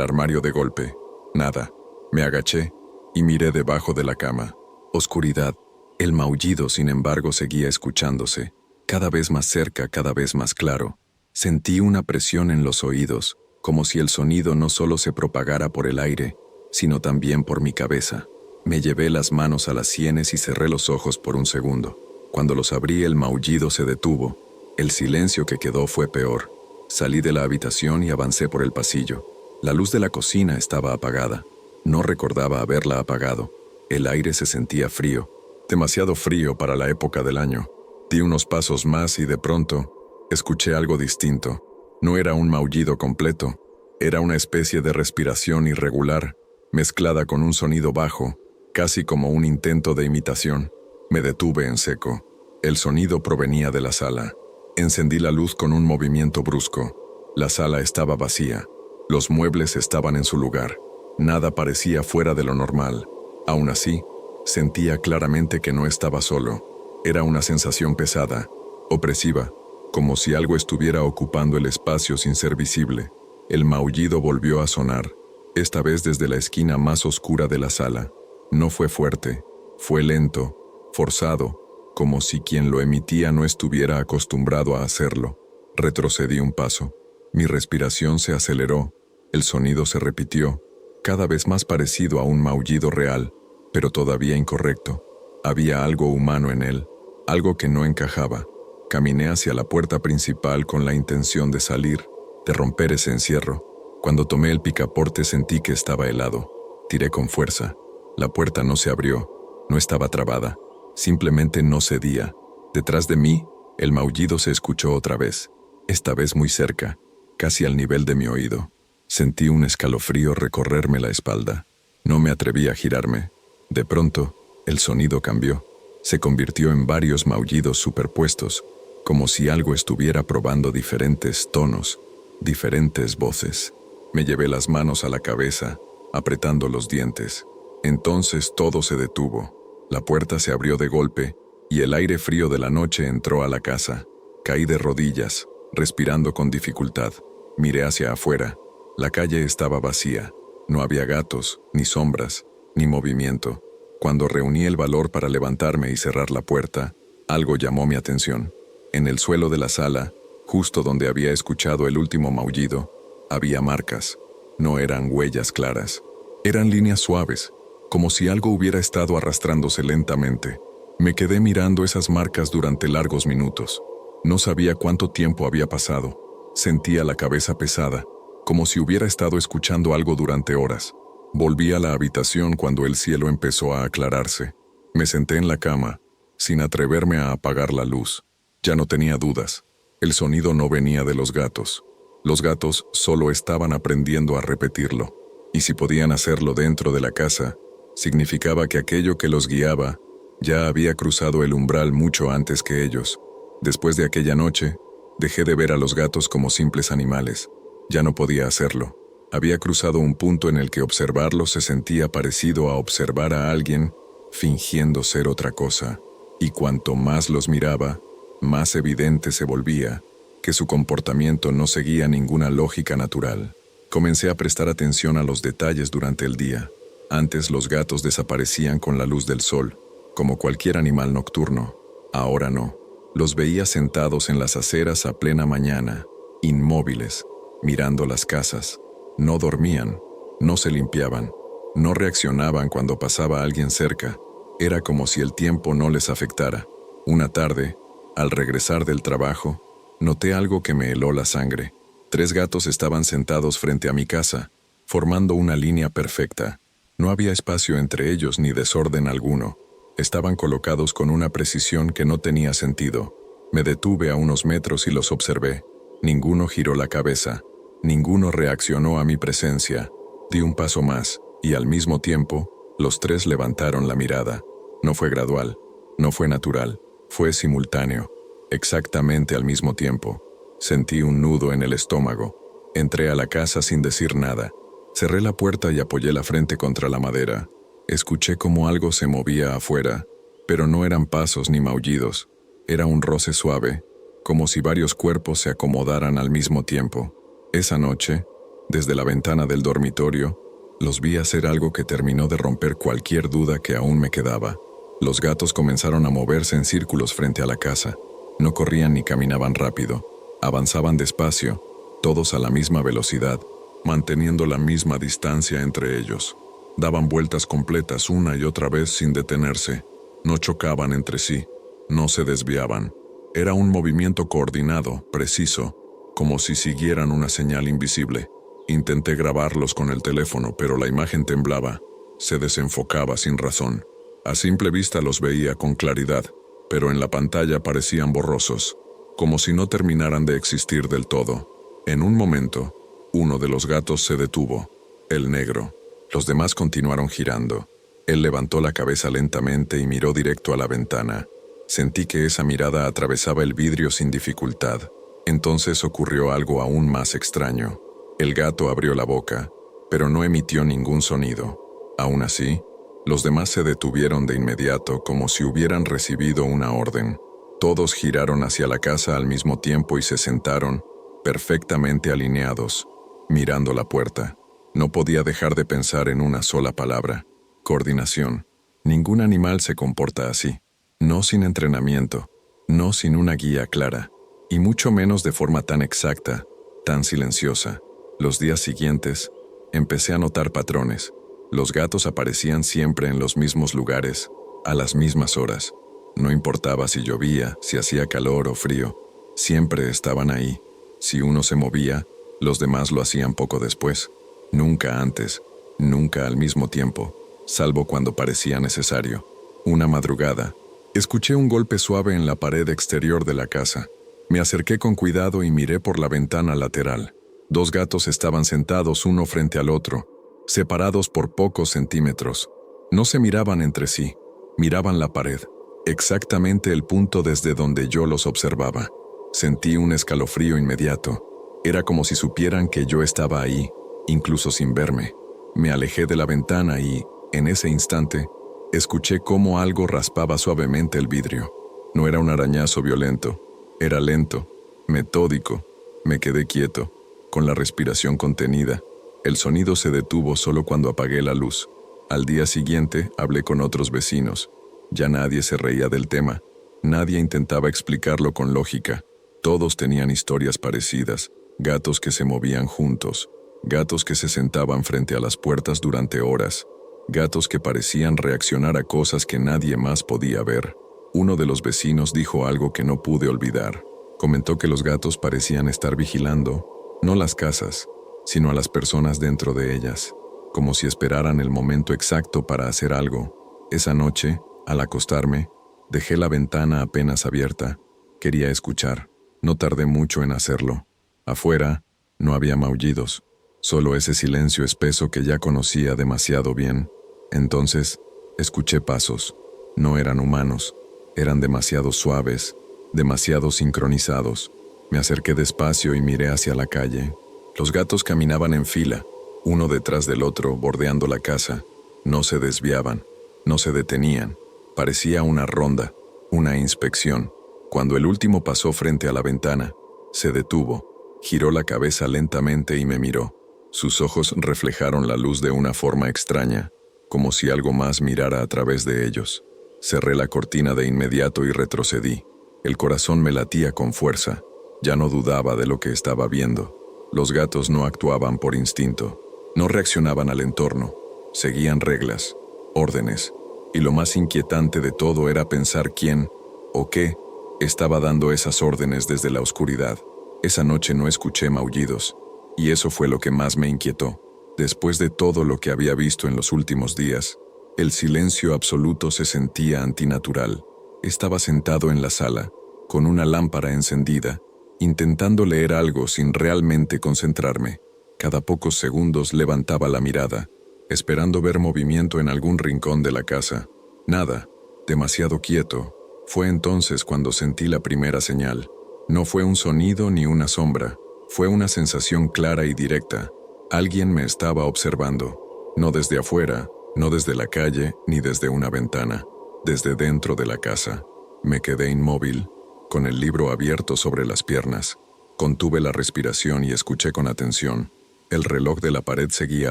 armario de golpe. Nada. Me agaché y miré debajo de la cama. Oscuridad. El maullido, sin embargo, seguía escuchándose. Cada vez más cerca, cada vez más claro. Sentí una presión en los oídos, como si el sonido no solo se propagara por el aire, sino también por mi cabeza. Me llevé las manos a las sienes y cerré los ojos por un segundo. Cuando los abrí, el maullido se detuvo. El silencio que quedó fue peor. Salí de la habitación y avancé por el pasillo. La luz de la cocina estaba apagada. No recordaba haberla apagado. El aire se sentía frío, demasiado frío para la época del año. Di unos pasos más y de pronto escuché algo distinto. No era un maullido completo. Era una especie de respiración irregular, mezclada con un sonido bajo, casi como un intento de imitación. Me detuve en seco. El sonido provenía de la sala. Encendí la luz con un movimiento brusco. La sala estaba vacía. Los muebles estaban en su lugar. Nada parecía fuera de lo normal. Aún así, sentía claramente que no estaba solo. Era una sensación pesada, opresiva, como si algo estuviera ocupando el espacio sin ser visible. El maullido volvió a sonar, esta vez desde la esquina más oscura de la sala. No fue fuerte, fue lento, forzado, como si quien lo emitía no estuviera acostumbrado a hacerlo. Retrocedí un paso. Mi respiración se aceleró. El sonido se repitió, cada vez más parecido a un maullido real, pero todavía incorrecto. Había algo humano en él, algo que no encajaba. Caminé hacia la puerta principal con la intención de salir, de romper ese encierro. Cuando tomé el picaporte sentí que estaba helado. Tiré con fuerza. La puerta no se abrió, no estaba trabada, simplemente no cedía. Detrás de mí, el maullido se escuchó otra vez, esta vez muy cerca, casi al nivel de mi oído. Sentí un escalofrío recorrerme la espalda. No me atreví a girarme. De pronto, el sonido cambió. Se convirtió en varios maullidos superpuestos, como si algo estuviera probando diferentes tonos, diferentes voces. Me llevé las manos a la cabeza, apretando los dientes. Entonces todo se detuvo. La puerta se abrió de golpe y el aire frío de la noche entró a la casa. Caí de rodillas, respirando con dificultad. Miré hacia afuera. La calle estaba vacía. No había gatos, ni sombras, ni movimiento. Cuando reuní el valor para levantarme y cerrar la puerta, algo llamó mi atención. En el suelo de la sala, justo donde había escuchado el último maullido, había marcas. No eran huellas claras. Eran líneas suaves, como si algo hubiera estado arrastrándose lentamente. Me quedé mirando esas marcas durante largos minutos. No sabía cuánto tiempo había pasado. Sentía la cabeza pesada, como si hubiera estado escuchando algo durante horas. Volví a la habitación cuando el cielo empezó a aclararse. Me senté en la cama, sin atreverme a apagar la luz. Ya no tenía dudas. El sonido no venía de los gatos. Los gatos solo estaban aprendiendo a repetirlo. Y si podían hacerlo dentro de la casa, significaba que aquello que los guiaba ya había cruzado el umbral mucho antes que ellos. Después de aquella noche, dejé de ver a los gatos como simples animales. Ya no podía hacerlo. Había cruzado un punto en el que observarlos se sentía parecido a observar a alguien fingiendo ser otra cosa. Y cuanto más los miraba, más evidente se volvía que su comportamiento no seguía ninguna lógica natural. Comencé a prestar atención a los detalles durante el día. Antes los gatos desaparecían con la luz del sol, como cualquier animal nocturno. Ahora no. Los veía sentados en las aceras a plena mañana, inmóviles, mirando las casas. No dormían, no se limpiaban, no reaccionaban cuando pasaba alguien cerca. Era como si el tiempo no les afectara. Una tarde, al regresar del trabajo, noté algo que me heló la sangre. 3 gatos estaban sentados frente a mi casa, formando una línea perfecta. No había espacio entre ellos ni desorden alguno. Estaban colocados con una precisión que no tenía sentido. Me detuve a unos metros y los observé. Ninguno giró la cabeza. Ninguno reaccionó a mi presencia. Di un paso más, y al mismo tiempo, los 3 levantaron la mirada. No fue gradual, no fue natural, fue simultáneo, exactamente al mismo tiempo. Sentí un nudo en el estómago. Entré a la casa sin decir nada. Cerré la puerta y apoyé la frente contra la madera. Escuché como algo se movía afuera, pero no eran pasos ni maullidos. Era un roce suave, como si varios cuerpos se acomodaran al mismo tiempo. Esa noche, desde la ventana del dormitorio, los vi hacer algo que terminó de romper cualquier duda que aún me quedaba. Los gatos comenzaron a moverse en círculos frente a la casa. No corrían ni caminaban rápido. Avanzaban despacio, todos a la misma velocidad, manteniendo la misma distancia entre ellos. Daban vueltas completas una y otra vez sin detenerse. No chocaban entre sí, no se desviaban. Era un movimiento coordinado, preciso, como si siguieran una señal invisible. Intenté grabarlos con el teléfono, pero la imagen temblaba, se desenfocaba sin razón. A simple vista los veía con claridad, pero en la pantalla parecían borrosos, como si no terminaran de existir del todo. En un momento, uno de los gatos se detuvo, el negro. Los demás continuaron girando. Él levantó la cabeza lentamente y miró directo a la ventana. Sentí que esa mirada atravesaba el vidrio sin dificultad. Entonces ocurrió algo aún más extraño. El gato abrió la boca, pero no emitió ningún sonido. Aún así, los demás se detuvieron de inmediato como si hubieran recibido una orden. Todos giraron hacia la casa al mismo tiempo y se sentaron, perfectamente alineados, mirando la puerta. No podía dejar de pensar en una sola palabra: coordinación. Ningún animal se comporta así. No sin entrenamiento, no sin una guía clara, y mucho menos de forma tan exacta, tan silenciosa. Los días siguientes, empecé a notar patrones. Los gatos aparecían siempre en los mismos lugares, a las mismas horas. No importaba si llovía, si hacía calor o frío, siempre estaban ahí. Si uno se movía, los demás lo hacían poco después. Nunca antes, nunca al mismo tiempo, salvo cuando parecía necesario. Una madrugada, escuché un golpe suave en la pared exterior de la casa. Me acerqué con cuidado y miré por la ventana lateral. 2 gatos estaban sentados uno frente al otro, separados por pocos centímetros. No se miraban entre sí, miraban la pared, exactamente el punto desde donde yo los observaba. Sentí un escalofrío inmediato. Era como si supieran que yo estaba ahí, incluso sin verme. Me alejé de la ventana y, en ese instante, escuché cómo algo raspaba suavemente el vidrio. No era un arañazo violento, era lento, metódico. Me quedé quieto, con la respiración contenida. El sonido se detuvo solo cuando apagué la luz. Al día siguiente hablé con otros vecinos. Ya nadie se reía del tema. Nadie intentaba explicarlo con lógica. Todos tenían historias parecidas. Gatos que se movían juntos. Gatos que se sentaban frente a las puertas durante horas. Gatos que parecían reaccionar a cosas que nadie más podía ver. Uno de los vecinos dijo algo que no pude olvidar. Comentó que los gatos parecían estar vigilando, no las casas, sino a las personas dentro de ellas, como si esperaran el momento exacto para hacer algo. Esa noche, al acostarme, dejé la ventana apenas abierta. Quería escuchar. No tardé mucho en hacerlo. Afuera, no había maullidos, solo ese silencio espeso que ya conocía demasiado bien. Entonces, escuché pasos. No eran humanos, eran demasiado suaves, demasiado sincronizados. Me acerqué despacio y miré hacia la calle. Los gatos caminaban en fila, uno detrás del otro, bordeando la casa. No se desviaban, no se detenían. Parecía una ronda, una inspección. Cuando el último pasó frente a la ventana, se detuvo, giró la cabeza lentamente y me miró. Sus ojos reflejaron la luz de una forma extraña, como si algo más mirara a través de ellos. Cerré la cortina de inmediato y retrocedí. El corazón me latía con fuerza. Ya no dudaba de lo que estaba viendo. Los gatos no actuaban por instinto, no reaccionaban al entorno, seguían reglas, órdenes, y lo más inquietante de todo era pensar quién o qué estaba dando esas órdenes desde la oscuridad. Esa noche no escuché maullidos, y eso fue lo que más me inquietó. Después de todo lo que había visto en los últimos días, el silencio absoluto se sentía antinatural. Estaba sentado en la sala, con una lámpara encendida, intentando leer algo sin realmente concentrarme. Cada pocos segundos levantaba la mirada, esperando ver movimiento en algún rincón de la casa. Nada, demasiado quieto. Fue entonces cuando sentí la primera señal. No fue un sonido ni una sombra, fue una sensación clara y directa. Alguien me estaba observando, no desde afuera, no desde la calle ni desde una ventana, desde dentro de la casa. Me quedé inmóvil, con el libro abierto sobre las piernas. Contuve la respiración y escuché con atención. El reloj de la pared seguía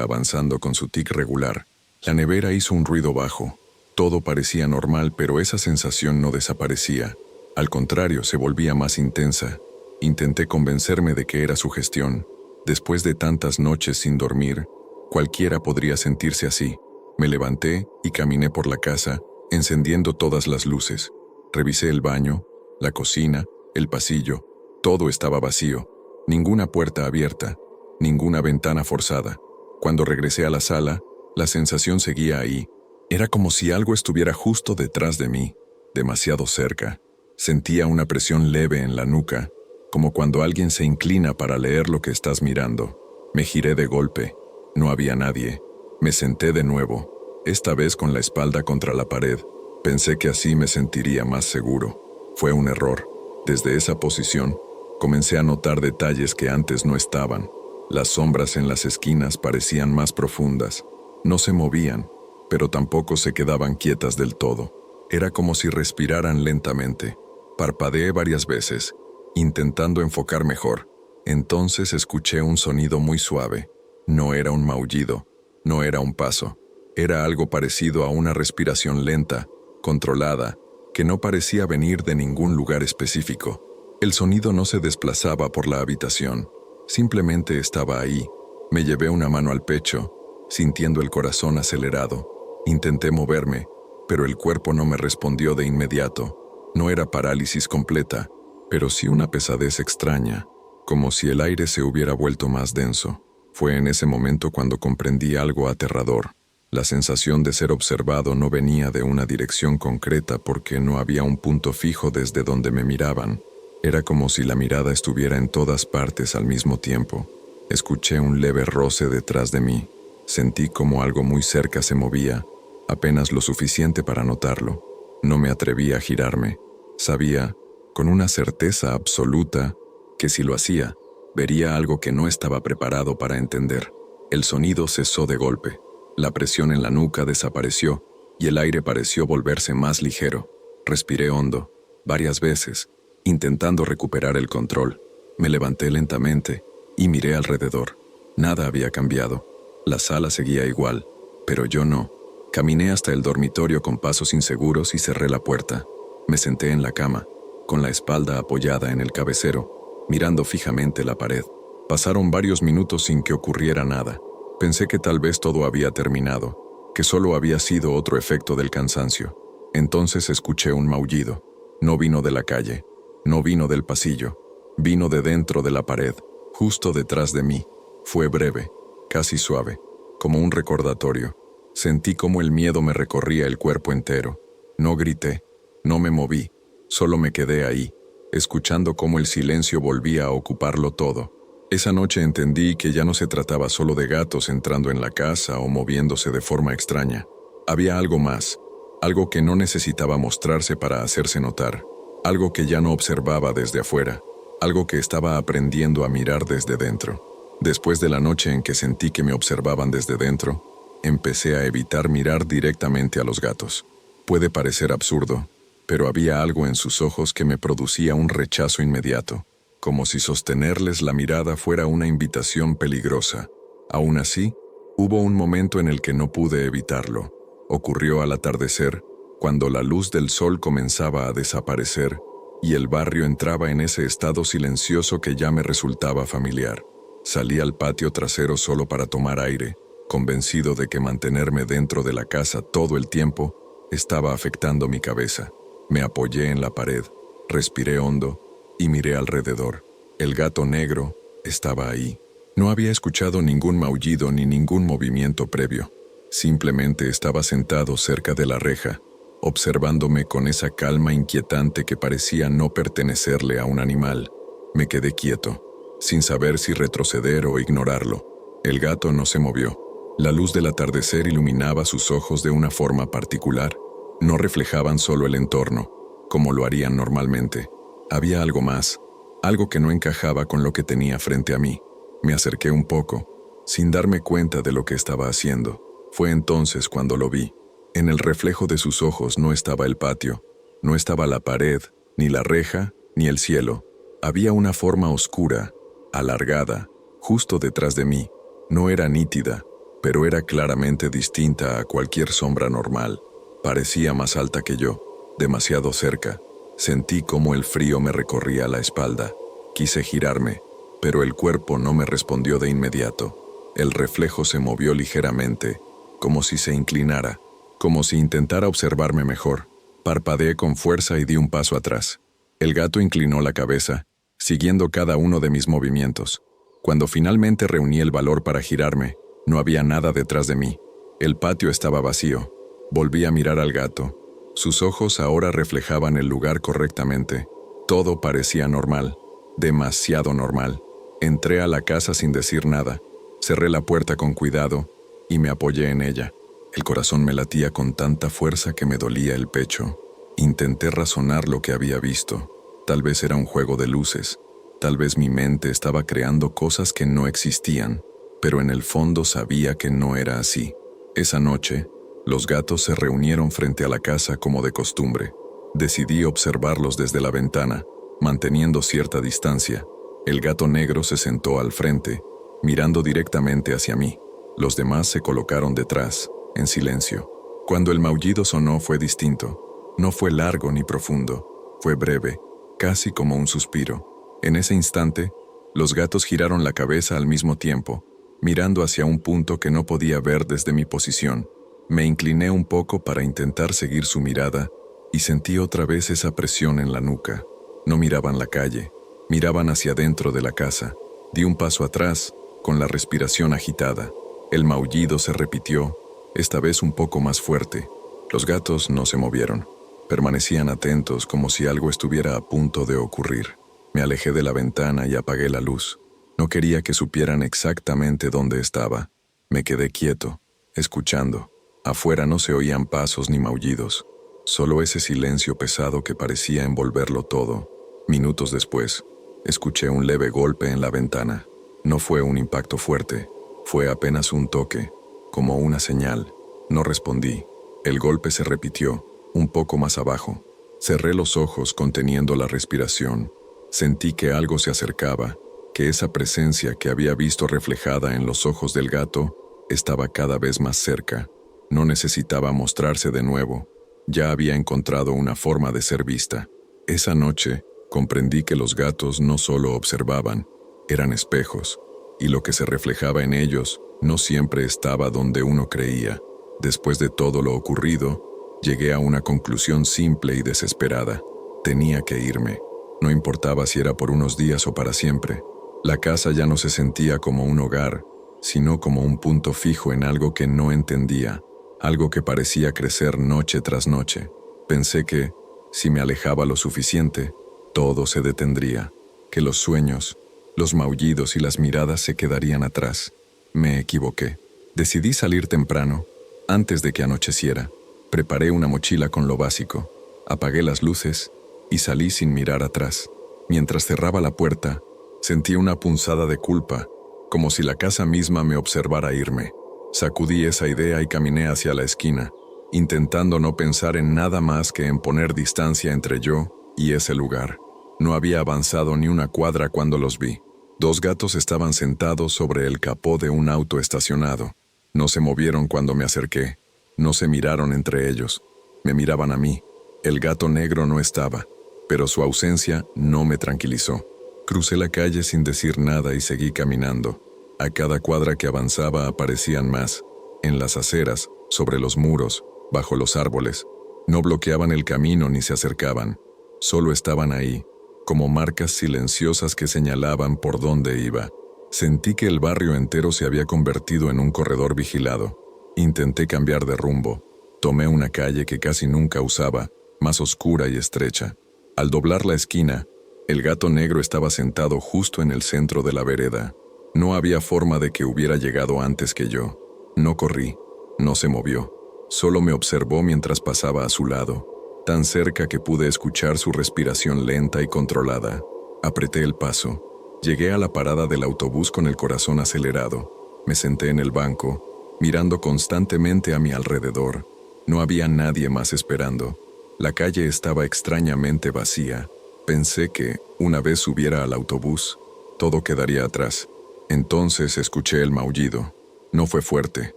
avanzando con su tic regular. La nevera hizo un ruido bajo. Todo parecía normal, pero esa sensación no desaparecía. Al contrario, se volvía más intensa. Intenté convencerme de que era sugestión. Después de tantas noches sin dormir, cualquiera podría sentirse así. Me levanté y caminé por la casa, encendiendo todas las luces. Revisé el baño, la cocina, el pasillo. Todo estaba vacío. Ninguna puerta abierta, ninguna ventana forzada. Cuando regresé a la sala, la sensación seguía ahí. Era como si algo estuviera justo detrás de mí, demasiado cerca. Sentía una presión leve en la nuca, como cuando alguien se inclina para leer lo que estás mirando. Me giré de golpe. No había nadie. Me senté de nuevo, esta vez con la espalda contra la pared. Pensé que así me sentiría más seguro. Fue un error. Desde esa posición, comencé a notar detalles que antes no estaban. Las sombras en las esquinas parecían más profundas. No se movían, pero tampoco se quedaban quietas del todo. Era como si respiraran lentamente. Parpadeé varias veces, intentando enfocar mejor. Entonces escuché un sonido muy suave. No era un maullido, no era un paso. Era algo parecido a una respiración lenta, controlada, que no parecía venir de ningún lugar específico. El sonido no se desplazaba por la habitación, simplemente estaba ahí. Me llevé una mano al pecho, sintiendo el corazón acelerado. Intenté moverme, pero el cuerpo no me respondió de inmediato. No era parálisis completa, pero sí una pesadez extraña, como si el aire se hubiera vuelto más denso. Fue en ese momento cuando comprendí algo aterrador. La sensación de ser observado no venía de una dirección concreta porque no había un punto fijo desde donde me miraban. Era como si la mirada estuviera en todas partes al mismo tiempo. Escuché un leve roce detrás de mí. Sentí como algo muy cerca se movía, apenas lo suficiente para notarlo. No me atreví a girarme. Sabía, con una certeza absoluta, que si lo hacía, vería algo que no estaba preparado para entender. El sonido cesó de golpe. La presión en la nuca desapareció y el aire pareció volverse más ligero. Respiré hondo, varias veces, intentando recuperar el control. Me levanté lentamente y miré alrededor. Nada había cambiado. La sala seguía igual, pero yo no. Caminé hasta el dormitorio con pasos inseguros y cerré la puerta. Me senté en la cama, con la espalda apoyada en el cabecero, mirando fijamente la pared. Pasaron varios minutos sin que ocurriera nada. Pensé que tal vez todo había terminado, que solo había sido otro efecto del cansancio. Entonces escuché un maullido. No vino de la calle, no vino del pasillo, vino de dentro de la pared, justo detrás de mí. Fue breve, casi suave, como un recordatorio. Sentí como el miedo me recorría el cuerpo entero. No grité, no me moví, solo me quedé ahí, escuchando cómo el silencio volvía a ocuparlo todo. Esa noche entendí que ya no se trataba solo de gatos entrando en la casa o moviéndose de forma extraña. Había algo más, algo que no necesitaba mostrarse para hacerse notar, algo que ya no observaba desde afuera, algo que estaba aprendiendo a mirar desde dentro. Después de la noche en que sentí que me observaban desde dentro, empecé a evitar mirar directamente a los gatos. Puede parecer absurdo, pero había algo en sus ojos que me producía un rechazo inmediato, como si sostenerles la mirada fuera una invitación peligrosa. Aún así, hubo un momento en el que no pude evitarlo. Ocurrió al atardecer, cuando la luz del sol comenzaba a desaparecer y el barrio entraba en ese estado silencioso que ya me resultaba familiar. Salí al patio trasero solo para tomar aire, convencido de que mantenerme dentro de la casa todo el tiempo estaba afectando mi cabeza. Me apoyé en la pared, respiré hondo y miré alrededor. El gato negro estaba ahí. No había escuchado ningún maullido ni ningún movimiento previo. Simplemente estaba sentado cerca de la reja, observándome con esa calma inquietante que parecía no pertenecerle a un animal. Me quedé quieto, sin saber si retroceder o ignorarlo. El gato no se movió. La luz del atardecer iluminaba sus ojos de una forma particular. No reflejaban solo el entorno, como lo harían normalmente. Había algo más, algo que no encajaba con lo que tenía frente a mí. Me acerqué un poco, sin darme cuenta de lo que estaba haciendo. Fue entonces cuando lo vi. En el reflejo de sus ojos no estaba el patio, no estaba la pared, ni la reja, ni el cielo. Había una forma oscura, alargada, justo detrás de mí. No era nítida, pero era claramente distinta a cualquier sombra normal. Parecía más alta que yo, demasiado cerca. Sentí como el frío me recorría la espalda. Quise girarme, pero el cuerpo no me respondió de inmediato. El reflejo se movió ligeramente, como si se inclinara, como si intentara observarme mejor. Parpadeé con fuerza y di un paso atrás. El gato inclinó la cabeza, siguiendo cada uno de mis movimientos. Cuando finalmente reuní el valor para girarme, no había nada detrás de mí. El patio estaba vacío. Volví a mirar al gato. Sus ojos ahora reflejaban el lugar correctamente. Todo parecía normal, demasiado normal. Entré a la casa sin decir nada. Cerré la puerta con cuidado y me apoyé en ella. El corazón me latía con tanta fuerza que me dolía el pecho. Intenté razonar lo que había visto. Tal vez era un juego de luces. Tal vez mi mente estaba creando cosas que no existían, pero en el fondo sabía que no era así. Esa noche, los gatos se reunieron frente a la casa como de costumbre. Decidí observarlos desde la ventana, manteniendo cierta distancia. El gato negro se sentó al frente, mirando directamente hacia mí. Los demás se colocaron detrás, en silencio. Cuando el maullido sonó fue distinto. No fue largo ni profundo. Fue breve, casi como un suspiro. En ese instante, los gatos giraron la cabeza al mismo tiempo, mirando hacia un punto que no podía ver desde mi posición. Me incliné un poco para intentar seguir su mirada y sentí otra vez esa presión en la nuca. No miraban la calle, miraban hacia dentro de la casa. Di un paso atrás, con la respiración agitada. El maullido se repitió, esta vez un poco más fuerte. Los gatos no se movieron. Permanecían atentos como si algo estuviera a punto de ocurrir. Me alejé de la ventana y apagué la luz. No quería que supieran exactamente dónde estaba. Me quedé quieto, escuchando. Afuera no se oían pasos ni maullidos, solo ese silencio pesado que parecía envolverlo todo. Minutos después, escuché un leve golpe en la ventana. No fue un impacto fuerte, fue apenas un toque, como una señal. No respondí. El golpe se repitió, un poco más abajo. Cerré los ojos conteniendo la respiración. Sentí que algo se acercaba, que esa presencia que había visto reflejada en los ojos del gato estaba cada vez más cerca. No necesitaba mostrarse de nuevo. Ya había encontrado una forma de ser vista. Esa noche comprendí que los gatos no solo observaban, eran espejos, y lo que se reflejaba en ellos no siempre estaba donde uno creía. Después de todo lo ocurrido, llegué a una conclusión simple y desesperada. Tenía que irme. No importaba si era por unos días o para siempre. La casa ya no se sentía como un hogar, sino como un punto fijo en algo que no entendía, algo que parecía crecer noche tras noche. Pensé que, si me alejaba lo suficiente, todo se detendría, que los sueños, los maullidos y las miradas se quedarían atrás. Me equivoqué. Decidí salir temprano, antes de que anocheciera. Preparé una mochila con lo básico, apagué las luces y salí sin mirar atrás. Mientras cerraba la puerta, sentí una punzada de culpa, como si la casa misma me observara irme. Sacudí esa idea y caminé hacia la esquina, intentando no pensar en nada más que en poner distancia entre yo y ese lugar. No había avanzado ni una cuadra cuando los vi. 2 gatos estaban sentados sobre el capó de un auto estacionado. No se movieron cuando me acerqué. No se miraron entre ellos. Me miraban a mí. El gato negro no estaba, pero su ausencia no me tranquilizó. Crucé la calle sin decir nada y seguí caminando. A cada cuadra que avanzaba aparecían más. En las aceras, sobre los muros, bajo los árboles. No bloqueaban el camino ni se acercaban. Solo estaban ahí, como marcas silenciosas que señalaban por dónde iba. Sentí que el barrio entero se había convertido en un corredor vigilado. Intenté cambiar de rumbo. Tomé una calle que casi nunca usaba, más oscura y estrecha. Al doblar la esquina, el gato negro estaba sentado justo en el centro de la vereda. No había forma de que hubiera llegado antes que yo. No corrí, no se movió. Solo me observó mientras pasaba a su lado, tan cerca que pude escuchar su respiración lenta y controlada. Apreté el paso. Llegué a la parada del autobús con el corazón acelerado. Me senté en el banco, mirando constantemente a mi alrededor. No había nadie más esperando. La calle estaba extrañamente vacía. Pensé que, una vez subiera al autobús, todo quedaría atrás. Entonces escuché el maullido. No fue fuerte,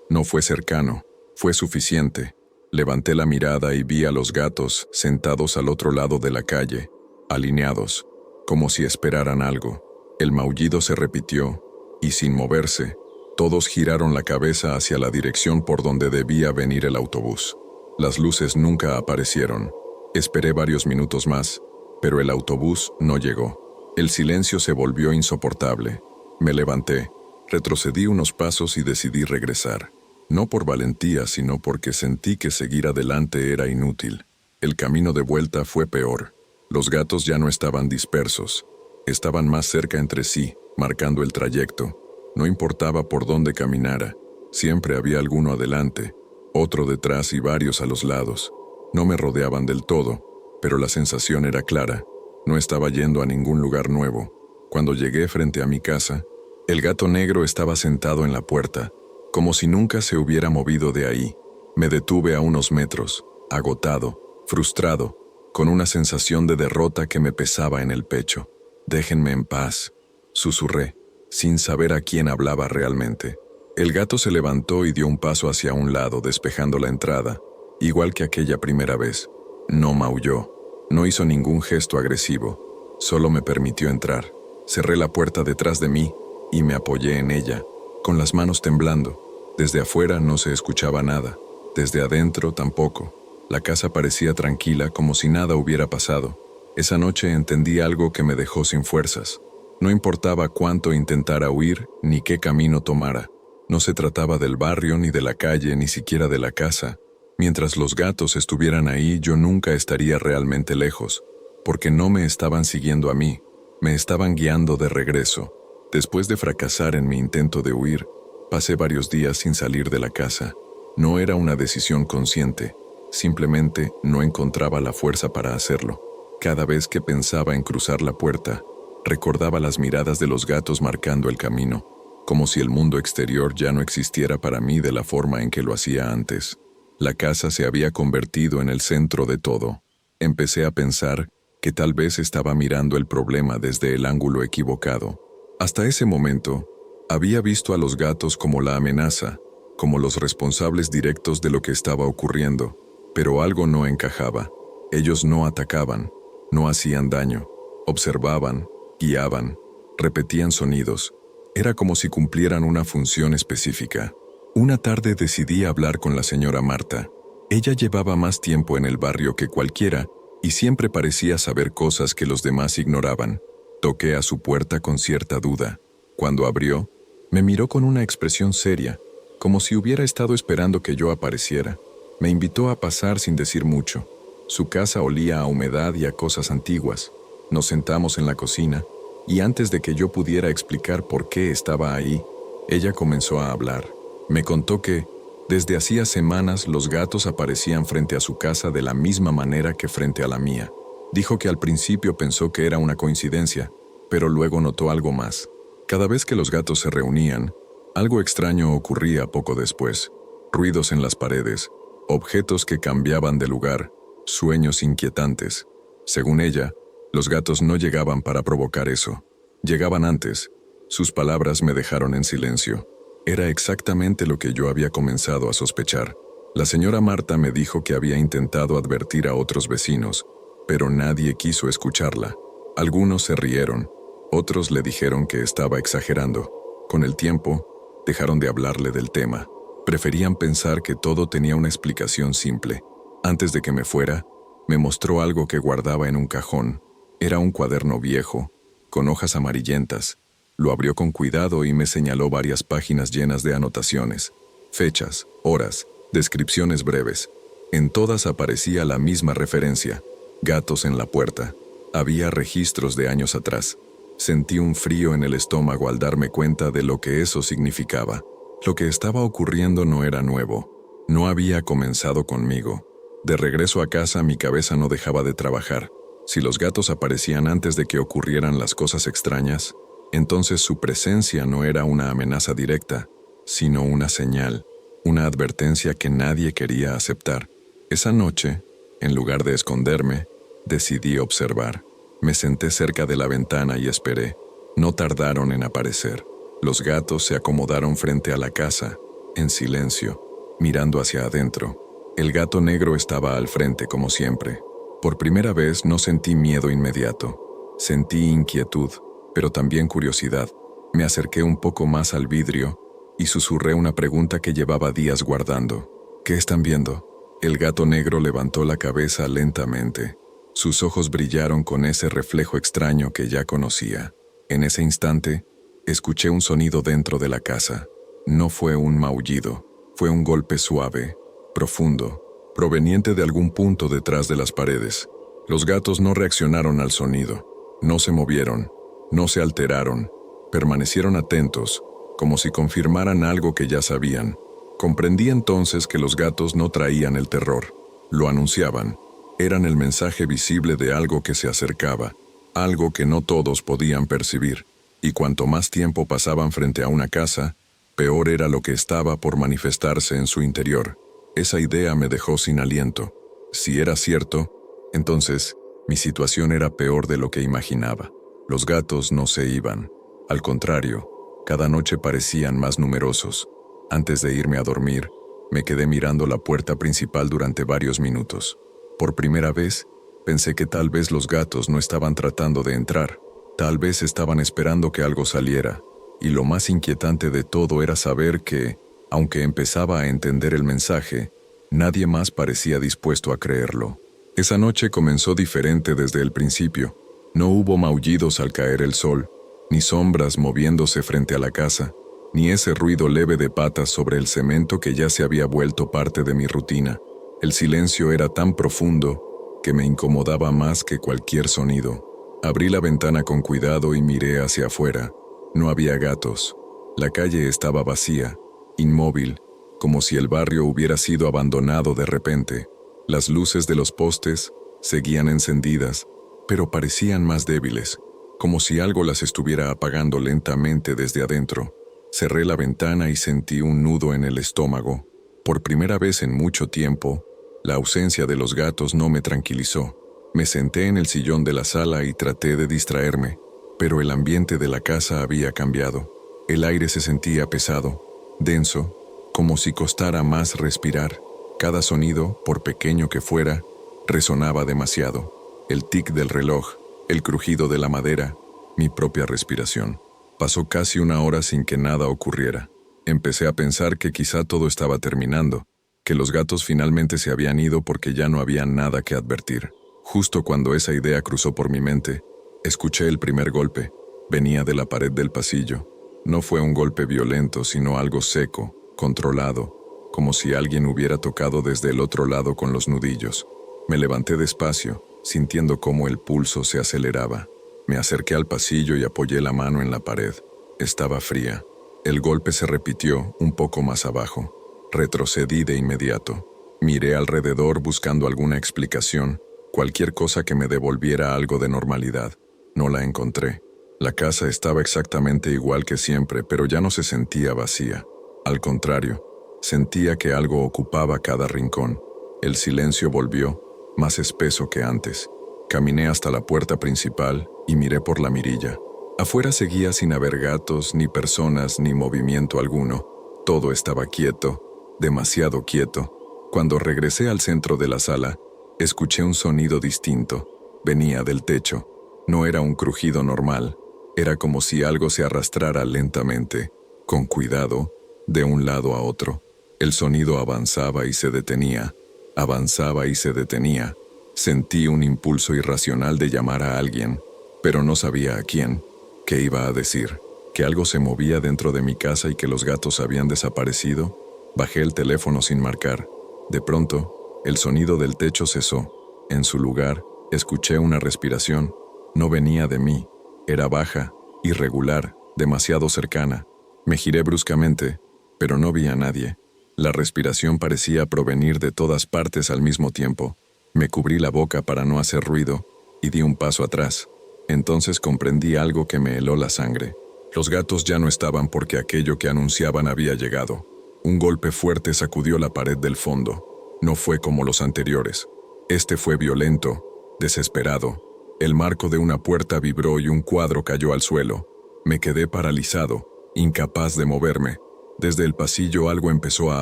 no fue cercano, fue suficiente. Levanté la mirada y vi a los gatos sentados al otro lado de la calle, alineados, como si esperaran algo. El maullido se repitió, y sin moverse, todos giraron la cabeza hacia la dirección por donde debía venir el autobús. Las luces nunca aparecieron. Esperé varios minutos más, pero el autobús no llegó. El silencio se volvió insoportable. Me levanté, retrocedí unos pasos y decidí regresar. No por valentía, sino porque sentí que seguir adelante era inútil. El camino de vuelta fue peor. Los gatos ya no estaban dispersos. Estaban más cerca entre sí, marcando el trayecto. No importaba por dónde caminara, siempre había alguno adelante, otro detrás y varios a los lados. No me rodeaban del todo, pero la sensación era clara. No estaba yendo a ningún lugar nuevo. Cuando llegué frente a mi casa, el gato negro estaba sentado en la puerta, como si nunca se hubiera movido de ahí. Me detuve a unos metros, agotado, frustrado, con una sensación de derrota que me pesaba en el pecho. «Déjenme en paz», susurré, sin saber a quién hablaba realmente. El gato se levantó y dio un paso hacia un lado, despejando la entrada, igual que aquella primera vez. No maulló, no hizo ningún gesto agresivo, solo me permitió entrar. Cerré la puerta detrás de mí y me apoyé en ella, con las manos temblando. Desde afuera no se escuchaba nada, desde adentro tampoco. La casa parecía tranquila, como si nada hubiera pasado. Esa noche entendí algo que me dejó sin fuerzas. No importaba cuánto intentara huir, ni qué camino tomara. No se trataba del barrio, ni de la calle, ni siquiera de la casa. Mientras los gatos estuvieran ahí, yo nunca estaría realmente lejos, porque no me estaban siguiendo a mí, me estaban guiando de regreso. Después de fracasar en mi intento de huir, pasé varios días sin salir de la casa. No era una decisión consciente, simplemente no encontraba la fuerza para hacerlo. Cada vez que pensaba en cruzar la puerta, recordaba las miradas de los gatos marcando el camino, como si el mundo exterior ya no existiera para mí de la forma en que lo hacía antes. La casa se había convertido en el centro de todo. Empecé a pensar que tal vez estaba mirando el problema desde el ángulo equivocado. Hasta ese momento, había visto a los gatos como la amenaza, como los responsables directos de lo que estaba ocurriendo, pero algo no encajaba. Ellos no atacaban, no hacían daño, observaban, guiaban, repetían sonidos. Era como si cumplieran una función específica. Una tarde decidí hablar con la señora Marta. Ella llevaba más tiempo en el barrio que cualquiera y siempre parecía saber cosas que los demás ignoraban. Toqué a su puerta con cierta duda. Cuando abrió, me miró con una expresión seria, como si hubiera estado esperando que yo apareciera. Me invitó a pasar sin decir mucho. Su casa olía a humedad y a cosas antiguas. Nos sentamos en la cocina, y antes de que yo pudiera explicar por qué estaba ahí, ella comenzó a hablar. Me contó que, desde hacía semanas, los gatos aparecían frente a su casa de la misma manera que frente a la mía. Dijo que al principio pensó que era una coincidencia, pero luego notó algo más. Cada vez que los gatos se reunían, algo extraño ocurría poco después. Ruidos en las paredes, objetos que cambiaban de lugar, sueños inquietantes. Según ella, los gatos no llegaban para provocar eso. Llegaban antes. Sus palabras me dejaron en silencio. Era exactamente lo que yo había comenzado a sospechar. La señora Marta me dijo que había intentado advertir a otros vecinos, pero nadie quiso escucharla. Algunos se rieron, otros le dijeron que estaba exagerando. Con el tiempo, dejaron de hablarle del tema. Preferían pensar que todo tenía una explicación simple. Antes de que me fuera, me mostró algo que guardaba en un cajón. Era un cuaderno viejo, con hojas amarillentas. Lo abrió con cuidado y me señaló varias páginas llenas de anotaciones, fechas, horas, descripciones breves. En todas aparecía la misma referencia: gatos en la puerta. Había registros de años atrás. Sentí un frío en el estómago al darme cuenta de lo que eso significaba. Lo que estaba ocurriendo no era nuevo. No había comenzado conmigo. De regreso a casa, mi cabeza no dejaba de trabajar. Si los gatos aparecían antes de que ocurrieran las cosas extrañas, entonces su presencia no era una amenaza directa, sino una señal, una advertencia que nadie quería aceptar. Esa noche, en lugar de esconderme, decidí observar. Me senté cerca de la ventana y esperé. No tardaron en aparecer. Los gatos se acomodaron frente a la casa, en silencio, mirando hacia adentro. El gato negro estaba al frente como siempre. Por primera vez no sentí miedo inmediato. Sentí inquietud, pero también curiosidad. Me acerqué un poco más al vidrio y susurré una pregunta que llevaba días guardando. ¿Qué están viendo? El gato negro levantó la cabeza lentamente. Sus ojos brillaron con ese reflejo extraño que ya conocía. En ese instante, escuché un sonido dentro de la casa. No fue un maullido, fue un golpe suave, profundo, proveniente de algún punto detrás de las paredes. Los gatos no reaccionaron al sonido, no se movieron, no se alteraron, permanecieron atentos, como si confirmaran algo que ya sabían. Comprendí entonces que los gatos no traían el terror, lo anunciaban. Eran el mensaje visible de algo que se acercaba, algo que no todos podían percibir, y cuanto más tiempo pasaban frente a una casa, peor era lo que estaba por manifestarse en su interior. Esa idea me dejó sin aliento. Si era cierto, entonces mi situación era peor de lo que imaginaba. Los gatos no se iban. Al contrario, cada noche parecían más numerosos. Antes de irme a dormir, me quedé mirando la puerta principal durante varios minutos. Por primera vez, pensé que tal vez los gatos no estaban tratando de entrar. Tal vez estaban esperando que algo saliera. Y lo más inquietante de todo era saber que, aunque empezaba a entender el mensaje, nadie más parecía dispuesto a creerlo. Esa noche comenzó diferente desde el principio. No hubo maullidos al caer el sol, ni sombras moviéndose frente a la casa, ni ese ruido leve de patas sobre el cemento que ya se había vuelto parte de mi rutina. El silencio era tan profundo que me incomodaba más que cualquier sonido. Abrí la ventana con cuidado y miré hacia afuera. No había gatos. La calle estaba vacía, inmóvil, como si el barrio hubiera sido abandonado de repente. Las luces de los postes seguían encendidas, pero parecían más débiles, como si algo las estuviera apagando lentamente desde adentro. Cerré la ventana y sentí un nudo en el estómago. Por primera vez en mucho tiempo, la ausencia de los gatos no me tranquilizó. Me senté en el sillón de la sala y traté de distraerme, pero el ambiente de la casa había cambiado. El aire se sentía pesado, denso, como si costara más respirar. Cada sonido, por pequeño que fuera, resonaba demasiado. El tic del reloj, el crujido de la madera, mi propia respiración. Pasó casi una hora sin que nada ocurriera. Empecé a pensar que quizá todo estaba terminando, que los gatos finalmente se habían ido porque ya no había nada que advertir. Justo cuando esa idea cruzó por mi mente, escuché el primer golpe. Venía de la pared del pasillo. No fue un golpe violento, sino algo seco, controlado, como si alguien hubiera tocado desde el otro lado con los nudillos. Me levanté despacio, sintiendo cómo el pulso se aceleraba. Me acerqué al pasillo y apoyé la mano en la pared. Estaba fría. El golpe se repitió un poco más abajo. Retrocedí de inmediato. Miré alrededor buscando alguna explicación, cualquier cosa que me devolviera algo de normalidad. No la encontré. La casa estaba exactamente igual que siempre, pero ya no se sentía vacía. Al contrario, sentía que algo ocupaba cada rincón. El silencio volvió, más espeso que antes. Caminé hasta la puerta principal y miré por la mirilla. Afuera seguía sin haber gatos, ni personas, ni movimiento alguno. Todo estaba quieto, demasiado quieto. Cuando regresé al centro de la sala, escuché un sonido distinto. Venía del techo. No era un crujido normal. Era como si algo se arrastrara lentamente, con cuidado, de un lado a otro. El sonido avanzaba y se detenía. Avanzaba y se detenía. Sentí un impulso irracional de llamar a alguien, pero no sabía a quién. ¿Qué iba a decir? ¿Que algo se movía dentro de mi casa y que los gatos habían desaparecido? Bajé el teléfono sin marcar. De pronto, el sonido del techo cesó. En su lugar, escuché una respiración. No venía de mí. Era baja, irregular, demasiado cercana. Me giré bruscamente, pero no vi a nadie. La respiración parecía provenir de todas partes al mismo tiempo. Me cubrí la boca para no hacer ruido y di un paso atrás. Entonces comprendí algo que me heló la sangre. Los gatos ya no estaban porque aquello que anunciaban había llegado. Un golpe fuerte sacudió la pared del fondo. No fue como los anteriores. Este fue violento, desesperado. El marco de una puerta vibró y un cuadro cayó al suelo. Me quedé paralizado, incapaz de moverme. Desde el pasillo algo empezó a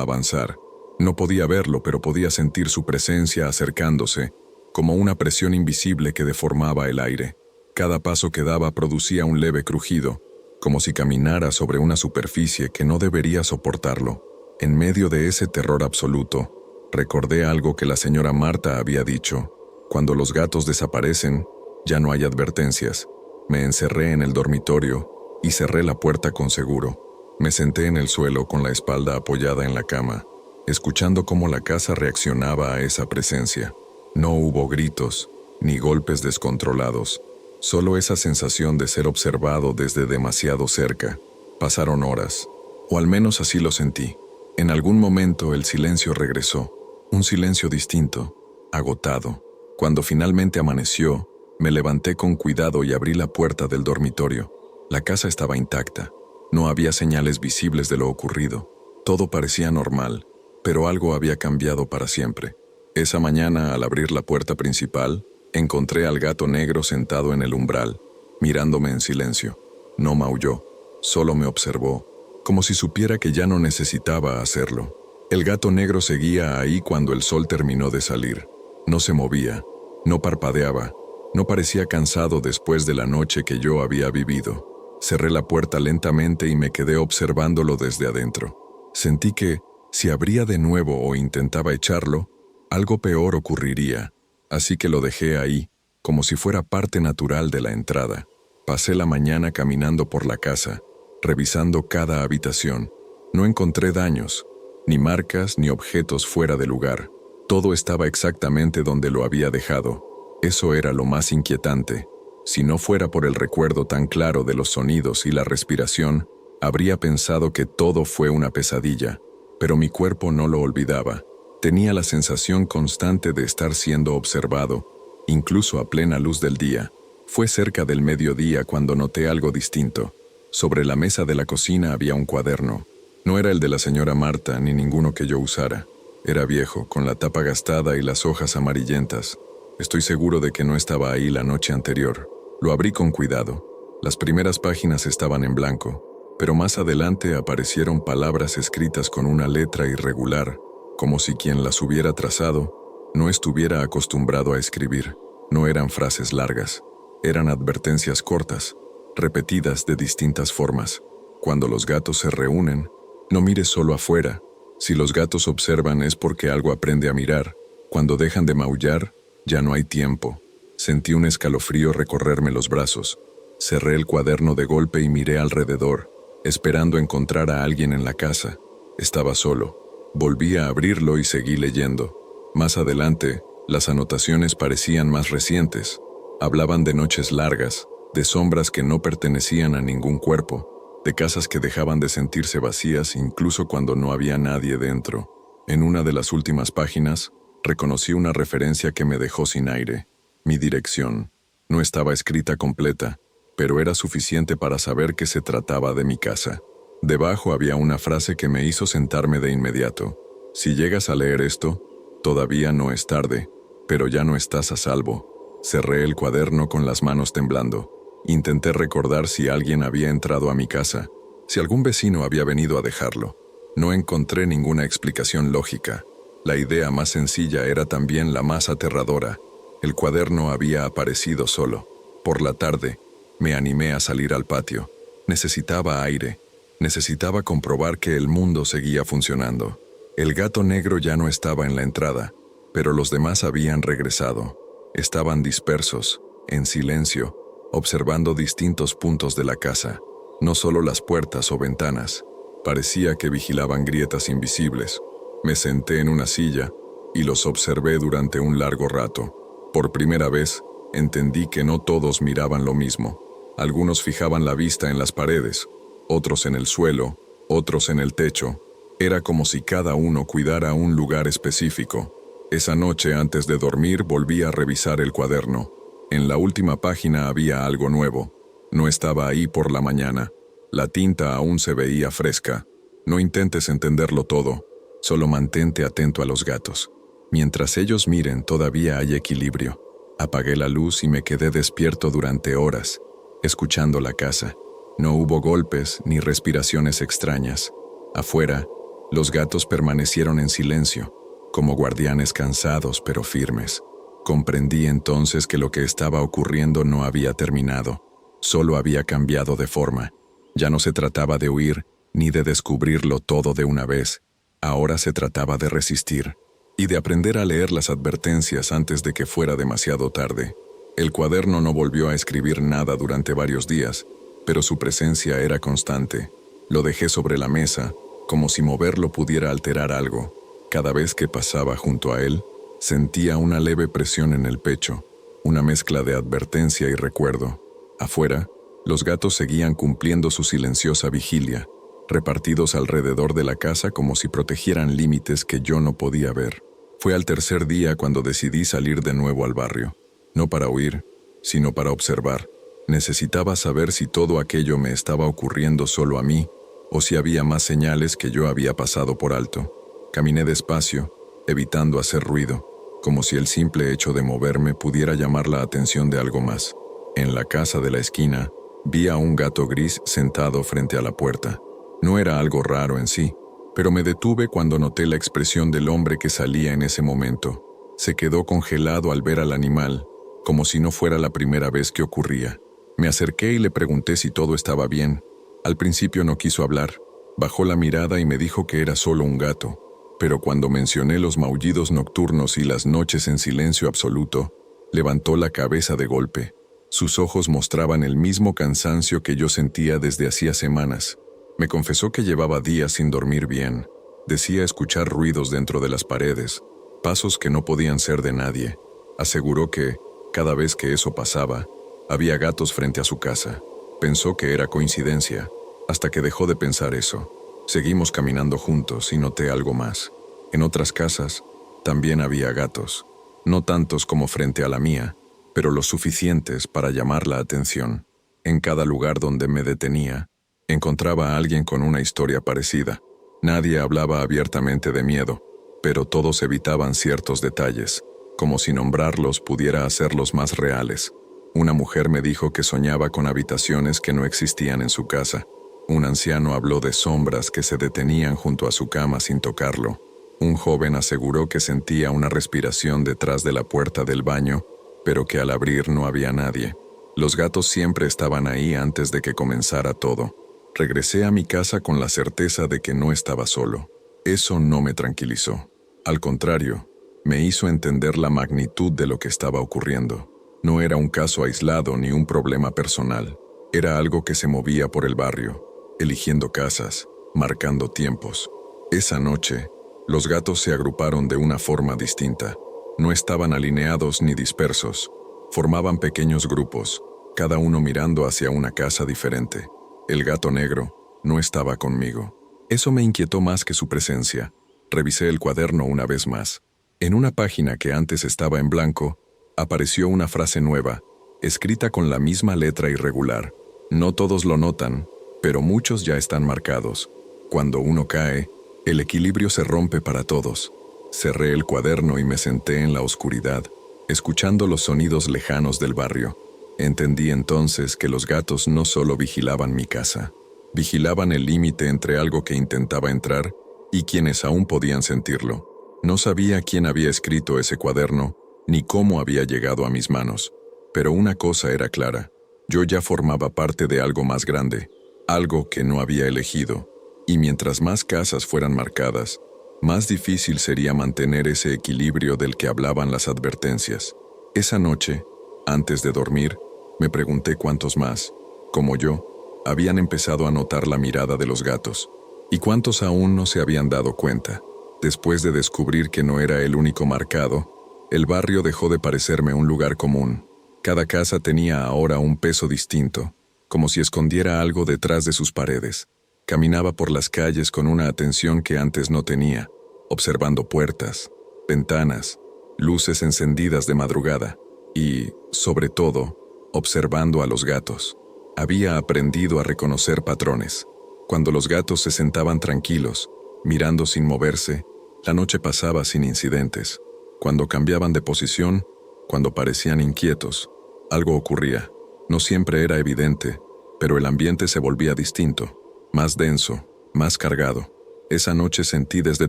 avanzar. No podía verlo, pero podía sentir su presencia acercándose, como una presión invisible que deformaba el aire. Cada paso que daba producía un leve crujido, como si caminara sobre una superficie que no debería soportarlo. En medio de ese terror absoluto, recordé algo que la señora Marta había dicho. Cuando los gatos desaparecen, ya no hay advertencias. Me encerré en el dormitorio y cerré la puerta con seguro. Me senté en el suelo con la espalda apoyada en la cama, escuchando cómo la casa reaccionaba a esa presencia. No hubo gritos, ni golpes descontrolados, solo esa sensación de ser observado desde demasiado cerca. Pasaron horas, o al menos así lo sentí. En algún momento el silencio regresó, un silencio distinto, agotado. Cuando finalmente amaneció, me levanté con cuidado y abrí la puerta del dormitorio. La casa estaba intacta, no había señales visibles de lo ocurrido. Todo parecía normal, pero algo había cambiado para siempre. Esa mañana, al abrir la puerta principal, encontré al gato negro sentado en el umbral, mirándome en silencio. No maulló, solo me observó, como si supiera que ya no necesitaba hacerlo. El gato negro seguía ahí cuando el sol terminó de salir. No se movía, no parpadeaba, no parecía cansado después de la noche que yo había vivido. Cerré la puerta lentamente y me quedé observándolo desde adentro. Sentí que, si abría de nuevo o intentaba echarlo, algo peor ocurriría, así que lo dejé ahí, como si fuera parte natural de la entrada. Pasé la mañana caminando por la casa, revisando cada habitación. No encontré daños, ni marcas ni objetos fuera de lugar. Todo estaba exactamente donde lo había dejado. Eso era lo más inquietante. Si no fuera por el recuerdo tan claro de los sonidos y la respiración, habría pensado que todo fue una pesadilla, pero mi cuerpo no lo olvidaba. Tenía la sensación constante de estar siendo observado, incluso a plena luz del día. Fue cerca del mediodía cuando noté algo distinto. Sobre la mesa de la cocina había un cuaderno. No era el de la señora Marta ni ninguno que yo usara. Era viejo, con la tapa gastada y las hojas amarillentas. Estoy seguro de que no estaba ahí la noche anterior. Lo abrí con cuidado. Las primeras páginas estaban en blanco, pero más adelante aparecieron palabras escritas con una letra irregular, como si quien las hubiera trazado no estuviera acostumbrado a escribir. No eran frases largas, eran advertencias cortas, repetidas de distintas formas. Cuando los gatos se reúnen, no mires solo afuera. Si los gatos observan es porque algo aprende a mirar. Cuando dejan de maullar, ya no hay tiempo. Sentí un escalofrío recorrerme los brazos. Cerré el cuaderno de golpe y miré alrededor, esperando encontrar a alguien en la casa. Estaba solo. Volví a abrirlo y seguí leyendo. Más adelante, las anotaciones parecían más recientes. Hablaban de noches largas, de sombras que no pertenecían a ningún cuerpo, de casas que dejaban de sentirse vacías incluso cuando no había nadie dentro. En una de las últimas páginas, reconocí una referencia que me dejó sin aire. Mi dirección. No estaba escrita completa, pero era suficiente para saber que se trataba de mi casa. Debajo había una frase que me hizo sentarme de inmediato. Si llegas a leer esto, todavía no es tarde, pero ya no estás a salvo. Cerré el cuaderno con las manos temblando. Intenté recordar si alguien había entrado a mi casa, si algún vecino había venido a dejarlo. No encontré ninguna explicación lógica. La idea más sencilla era también la más aterradora. El cuaderno había aparecido solo. Por la tarde, me animé a salir al patio. Necesitaba aire. Necesitaba comprobar que el mundo seguía funcionando. El gato negro ya no estaba en la entrada, pero los demás habían regresado. Estaban dispersos, en silencio, observando distintos puntos de la casa, no solo las puertas o ventanas. Parecía que vigilaban grietas invisibles. Me senté en una silla y los observé durante un largo rato. Por primera vez, entendí que no todos miraban lo mismo. Algunos fijaban la vista en las paredes, otros en el suelo, otros en el techo. Era como si cada uno cuidara un lugar específico. Esa noche, antes de dormir, volví a revisar el cuaderno. En la última página había algo nuevo. No estaba ahí por la mañana. La tinta aún se veía fresca. No intentes entenderlo todo, solo mantente atento a los gatos. Mientras ellos miren, todavía hay equilibrio. Apagué la luz y me quedé despierto durante horas, escuchando la casa. No hubo golpes ni respiraciones extrañas. Afuera, los gatos permanecieron en silencio, como guardianes cansados pero firmes. Comprendí entonces que lo que estaba ocurriendo no había terminado, solo había cambiado de forma. Ya no se trataba de huir, ni de descubrirlo todo de una vez. Ahora se trataba de resistir, y de aprender a leer las advertencias antes de que fuera demasiado tarde. El cuaderno no volvió a escribir nada durante varios días, pero su presencia era constante. Lo dejé sobre la mesa, como si moverlo pudiera alterar algo. Cada vez que pasaba junto a él, sentía una leve presión en el pecho, una mezcla de advertencia y recuerdo. Afuera, los gatos seguían cumpliendo su silenciosa vigilia, repartidos alrededor de la casa como si protegieran límites que yo no podía ver. Fue al tercer día cuando decidí salir de nuevo al barrio, no para huir, sino para observar. Necesitaba saber si todo aquello me estaba ocurriendo solo a mí, o si había más señales que yo había pasado por alto. Caminé despacio, evitando hacer ruido, como si el simple hecho de moverme pudiera llamar la atención de algo más. En la casa de la esquina, vi a un gato gris sentado frente a la puerta. No era algo raro en sí, pero me detuve cuando noté la expresión del hombre que salía en ese momento. Se quedó congelado al ver al animal, como si no fuera la primera vez que ocurría. Me acerqué y le pregunté si todo estaba bien. Al principio no quiso hablar. Bajó la mirada y me dijo que era solo un gato. Pero cuando mencioné los maullidos nocturnos y las noches en silencio absoluto, levantó la cabeza de golpe. Sus ojos mostraban el mismo cansancio que yo sentía desde hacía semanas. Me confesó que llevaba días sin dormir bien. Decía escuchar ruidos dentro de las paredes, pasos que no podían ser de nadie. Aseguró que, cada vez que eso pasaba, había gatos frente a su casa. Pensó que era coincidencia, hasta que dejó de pensar eso. Seguimos caminando juntos y noté algo más. En otras casas, también había gatos. No tantos como frente a la mía, pero lo suficientes para llamar la atención. En cada lugar donde me detenía, encontraba a alguien con una historia parecida. Nadie hablaba abiertamente de miedo, pero todos evitaban ciertos detalles, como si nombrarlos pudiera hacerlos más reales. Una mujer me dijo que soñaba con habitaciones que no existían en su casa. Un anciano habló de sombras que se detenían junto a su cama sin tocarlo. Un joven aseguró que sentía una respiración detrás de la puerta del baño, pero que al abrir no había nadie. Los gatos siempre estaban ahí antes de que comenzara todo. Regresé a mi casa con la certeza de que no estaba solo. Eso no me tranquilizó. Al contrario, me hizo entender la magnitud de lo que estaba ocurriendo. No era un caso aislado ni un problema personal. Era algo que se movía por el barrio, eligiendo casas, marcando tiempos. Esa noche, los gatos se agruparon de una forma distinta. No estaban alineados ni dispersos. Formaban pequeños grupos, cada uno mirando hacia una casa diferente. El gato negro no estaba conmigo. Eso me inquietó más que su presencia. Revisé el cuaderno una vez más. En una página que antes estaba en blanco, apareció una frase nueva, escrita con la misma letra irregular. No todos lo notan, pero muchos ya están marcados. Cuando uno cae, el equilibrio se rompe para todos. Cerré el cuaderno y me senté en la oscuridad, escuchando los sonidos lejanos del barrio. Entendí entonces que los gatos no solo vigilaban mi casa, vigilaban el límite entre algo que intentaba entrar y quienes aún podían sentirlo. No sabía quién había escrito ese cuaderno, ni cómo había llegado a mis manos, pero una cosa era clara: yo ya formaba parte de algo más grande, algo que no había elegido, y mientras más casas fueran marcadas, más difícil sería mantener ese equilibrio del que hablaban las advertencias. Esa noche, antes de dormir, me pregunté cuántos más, como yo, habían empezado a notar la mirada de los gatos, y cuántos aún no se habían dado cuenta. Después de descubrir que no era el único marcado, el barrio dejó de parecerme un lugar común. Cada casa tenía ahora un peso distinto, como si escondiera algo detrás de sus paredes. Caminaba por las calles con una atención que antes no tenía, observando puertas, ventanas, luces encendidas de madrugada y, sobre todo, observando a los gatos. Había aprendido a reconocer patrones. Cuando los gatos se sentaban tranquilos, mirando sin moverse, la noche pasaba sin incidentes. Cuando cambiaban de posición, Cuando parecían inquietos, algo ocurría. No siempre era evidente, pero el ambiente se volvía distinto, más denso, más cargado. Esa noche sentí desde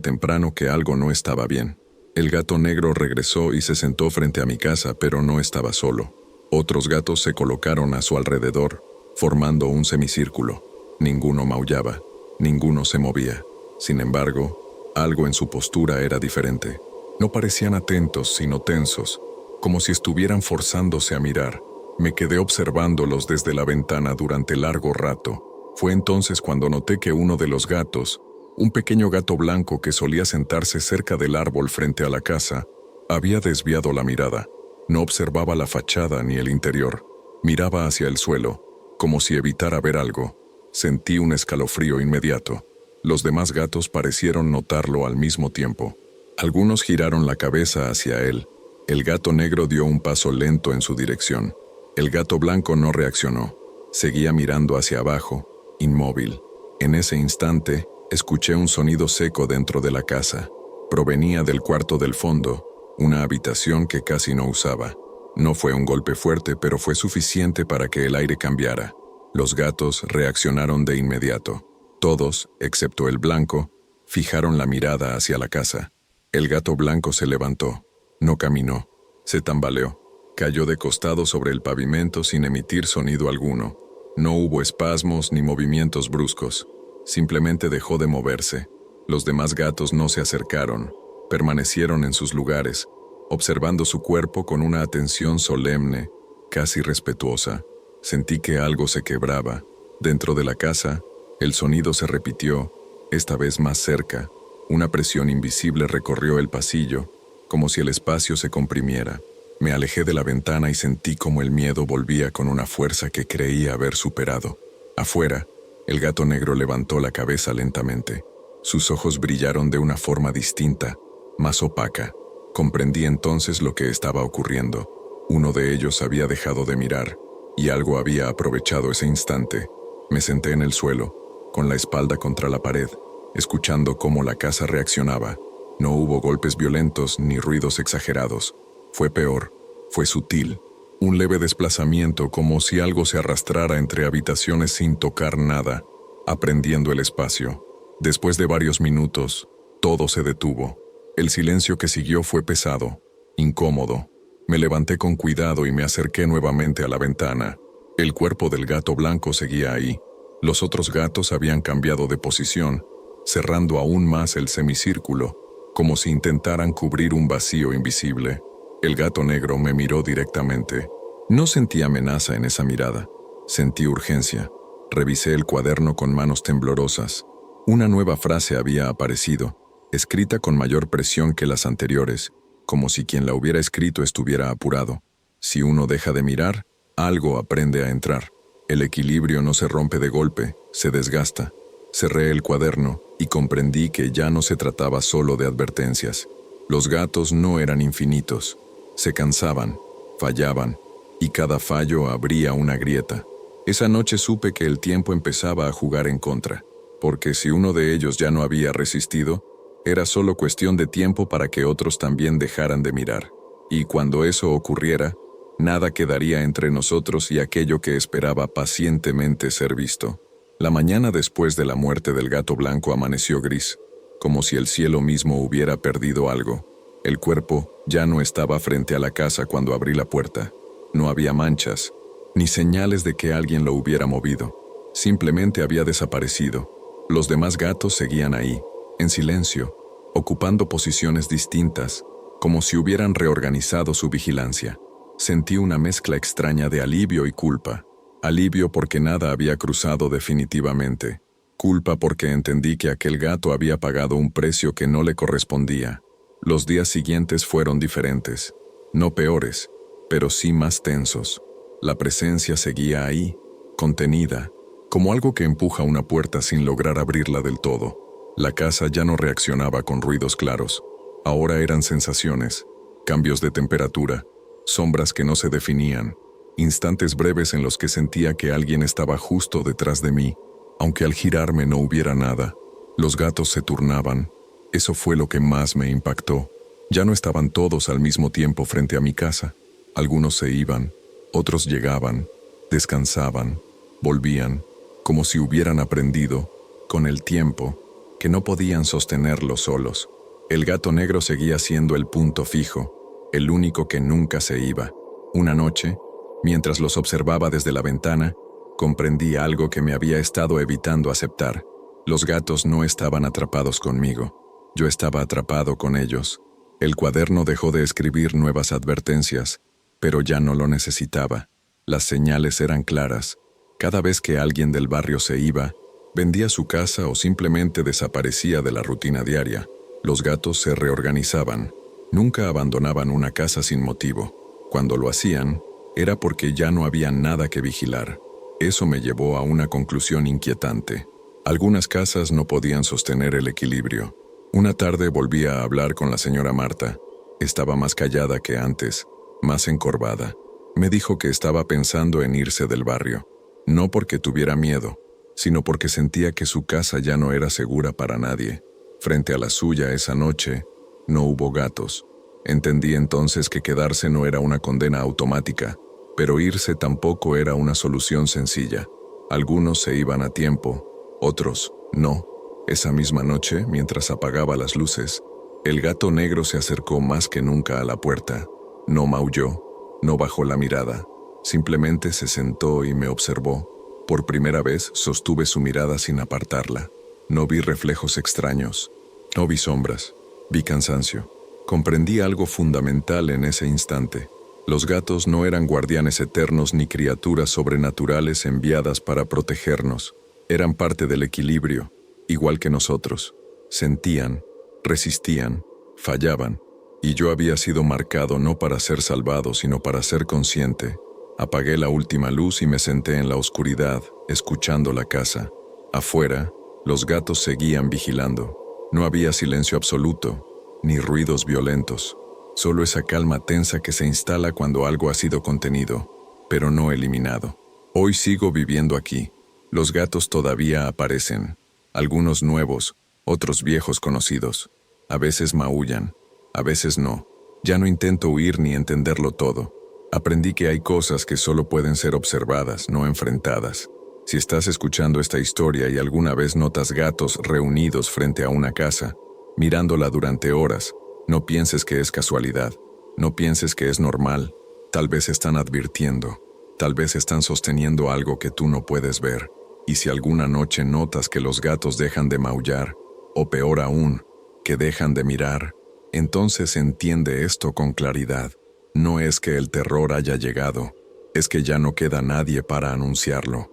temprano que algo no estaba bien. El gato negro regresó y se sentó frente a mi casa, pero no estaba solo. Otros gatos se colocaron a su alrededor, formando un semicírculo. Ninguno maullaba, ninguno se movía. Sin embargo, algo en su postura era diferente. No parecían atentos, sino tensos, como si estuvieran forzándose a mirar. Me quedé observándolos desde la ventana durante largo rato. Fue entonces cuando noté que uno de los gatos, un pequeño gato blanco que solía sentarse cerca del árbol frente a la casa, había desviado la mirada. No observaba la fachada ni el interior. Miraba hacia el suelo, como si evitara ver algo. Sentí un escalofrío inmediato. Los demás gatos parecieron notarlo al mismo tiempo. Algunos giraron la cabeza hacia él. El gato negro dio un paso lento en su dirección. El gato blanco no reaccionó. Seguía mirando hacia abajo, inmóvil. En ese instante, escuché un sonido seco dentro de la casa. Provenía del cuarto del fondo, una habitación que casi no usaba. No fue un golpe fuerte, pero fue suficiente para que el aire cambiara. Los gatos reaccionaron de inmediato. Todos, excepto el blanco, fijaron la mirada hacia la casa. El gato blanco se levantó. No caminó. Se tambaleó. Cayó de costado sobre el pavimento sin emitir sonido alguno. No hubo espasmos ni movimientos bruscos. Simplemente dejó de moverse. Los demás gatos no se acercaron. Permanecieron en sus lugares, observando su cuerpo con una atención solemne, casi respetuosa. Sentí que algo se quebraba. Dentro de la casa, el sonido se repitió, esta vez más cerca. Una presión invisible recorrió el pasillo, como si el espacio se comprimiera. Me alejé de la ventana y sentí como el miedo volvía con una fuerza que creía haber superado. Afuera, el gato negro levantó la cabeza lentamente. Sus ojos brillaron de una forma distinta, más opaca. Comprendí entonces lo que estaba ocurriendo. Uno de ellos había dejado de mirar, y algo había aprovechado ese instante. Me senté en el suelo, con la espalda contra la pared, escuchando cómo la casa reaccionaba. No hubo golpes violentos ni ruidos exagerados. Fue peor, fue sutil. Un leve desplazamiento, como si algo se arrastrara entre habitaciones sin tocar nada, aprendiendo el espacio. Después de varios minutos, todo se detuvo. El silencio que siguió fue pesado, incómodo. Me levanté con cuidado y me acerqué nuevamente a la ventana. El cuerpo del gato blanco seguía ahí. Los otros gatos habían cambiado de posición, cerrando aún más el semicírculo, como si intentaran cubrir un vacío invisible. El gato negro me miró directamente. No sentí amenaza en esa mirada. Sentí urgencia. Revisé el cuaderno con manos temblorosas. Una nueva frase había aparecido, escrita con mayor presión que las anteriores, como si quien la hubiera escrito estuviera apurado. Si uno deja de mirar, algo aprende a entrar. El equilibrio no se rompe de golpe, se desgasta. Cerré el cuaderno y comprendí que ya no se trataba solo de advertencias. Los gatos no eran infinitos. Se cansaban, fallaban, y cada fallo abría una grieta. Esa noche supe que el tiempo empezaba a jugar en contra, porque si uno de ellos ya no había resistido, era solo cuestión de tiempo para que otros también dejaran de mirar. Y cuando eso ocurriera, nada quedaría entre nosotros y aquello que esperaba pacientemente ser visto. La mañana después de la muerte del gato blanco amaneció gris, como si el cielo mismo hubiera perdido algo. El cuerpo ya no estaba frente a la casa cuando abrí la puerta. No había manchas, ni señales de que alguien lo hubiera movido. Simplemente había desaparecido. Los demás gatos seguían ahí, en silencio, ocupando posiciones distintas, como si hubieran reorganizado su vigilancia. Sentí una mezcla extraña de alivio y culpa. Alivio porque nada había cruzado definitivamente. Culpa porque entendí que aquel gato había pagado un precio que no le correspondía. Los días siguientes fueron diferentes, no peores, pero sí más tensos. La presencia seguía ahí, contenida, como algo que empuja una puerta sin lograr abrirla del todo. La casa ya no reaccionaba con ruidos claros. Ahora eran sensaciones, cambios de temperatura, sombras que no se definían, instantes breves en los que sentía que alguien estaba justo detrás de mí, aunque al girarme no hubiera nada. Los gatos se turnaban. Eso fue lo que más me impactó. Ya no estaban todos al mismo tiempo frente a mi casa. Algunos se iban, otros llegaban, descansaban, volvían, como si hubieran aprendido, con el tiempo, que no podían sostenerlo solos. El gato negro seguía siendo el punto fijo, el único que nunca se iba. Una noche, mientras los observaba desde la ventana, comprendí algo que me había estado evitando aceptar. Los gatos no estaban atrapados conmigo, yo estaba atrapado con ellos. El cuaderno dejó de escribir nuevas advertencias, pero ya no lo necesitaba. Las señales eran claras. Cada vez que alguien del barrio se iba, vendía su casa o simplemente desaparecía de la rutina diaria, los gatos se reorganizaban. Nunca abandonaban una casa sin motivo. Cuando lo hacían, era porque ya no había nada que vigilar. Eso me llevó a una conclusión inquietante. Algunas casas no podían sostener el equilibrio. Una tarde volví a hablar con la señora Marta. Estaba más callada que antes, más encorvada. Me dijo que estaba pensando en irse del barrio. No porque tuviera miedo, sino porque sentía que su casa ya no era segura para nadie. Frente a la suya esa noche, no hubo gatos. Entendí entonces que quedarse no era una condena automática, pero irse tampoco era una solución sencilla. Algunos se iban a tiempo, otros no. Esa misma noche, mientras apagaba las luces, el gato negro se acercó más que nunca a la puerta. No maulló, no bajó la mirada, simplemente se sentó y me observó. Por primera vez sostuve su mirada sin apartarla. No vi reflejos extraños, no vi sombras, vi cansancio. Comprendí algo fundamental en ese instante. Los gatos no eran guardianes eternos ni criaturas sobrenaturales enviadas para protegernos. Eran parte del equilibrio, igual que nosotros. Sentían, resistían, fallaban, y yo había sido marcado no para ser salvado, sino para ser consciente. Apagué la última luz y me senté en la oscuridad, escuchando la casa. Afuera, los gatos seguían vigilando. No había silencio absoluto, ni ruidos violentos. Solo esa calma tensa que se instala cuando algo ha sido contenido, pero no eliminado. Hoy sigo viviendo aquí. Los gatos todavía aparecen. Algunos nuevos, otros viejos conocidos. A veces maullan, a veces no. Ya no intento huir ni entenderlo todo. Aprendí que hay cosas que solo pueden ser observadas, no enfrentadas. Si estás escuchando esta historia y alguna vez notas gatos reunidos frente a una casa, mirándola durante horas, no pienses que es casualidad, no pienses que es normal. Tal vez están advirtiendo, tal vez están sosteniendo algo que tú no puedes ver. Y si alguna noche notas que los gatos dejan de maullar, o peor aún, que dejan de mirar, entonces entiende esto con claridad. No es que el terror haya llegado, es que ya no queda nadie para anunciarlo.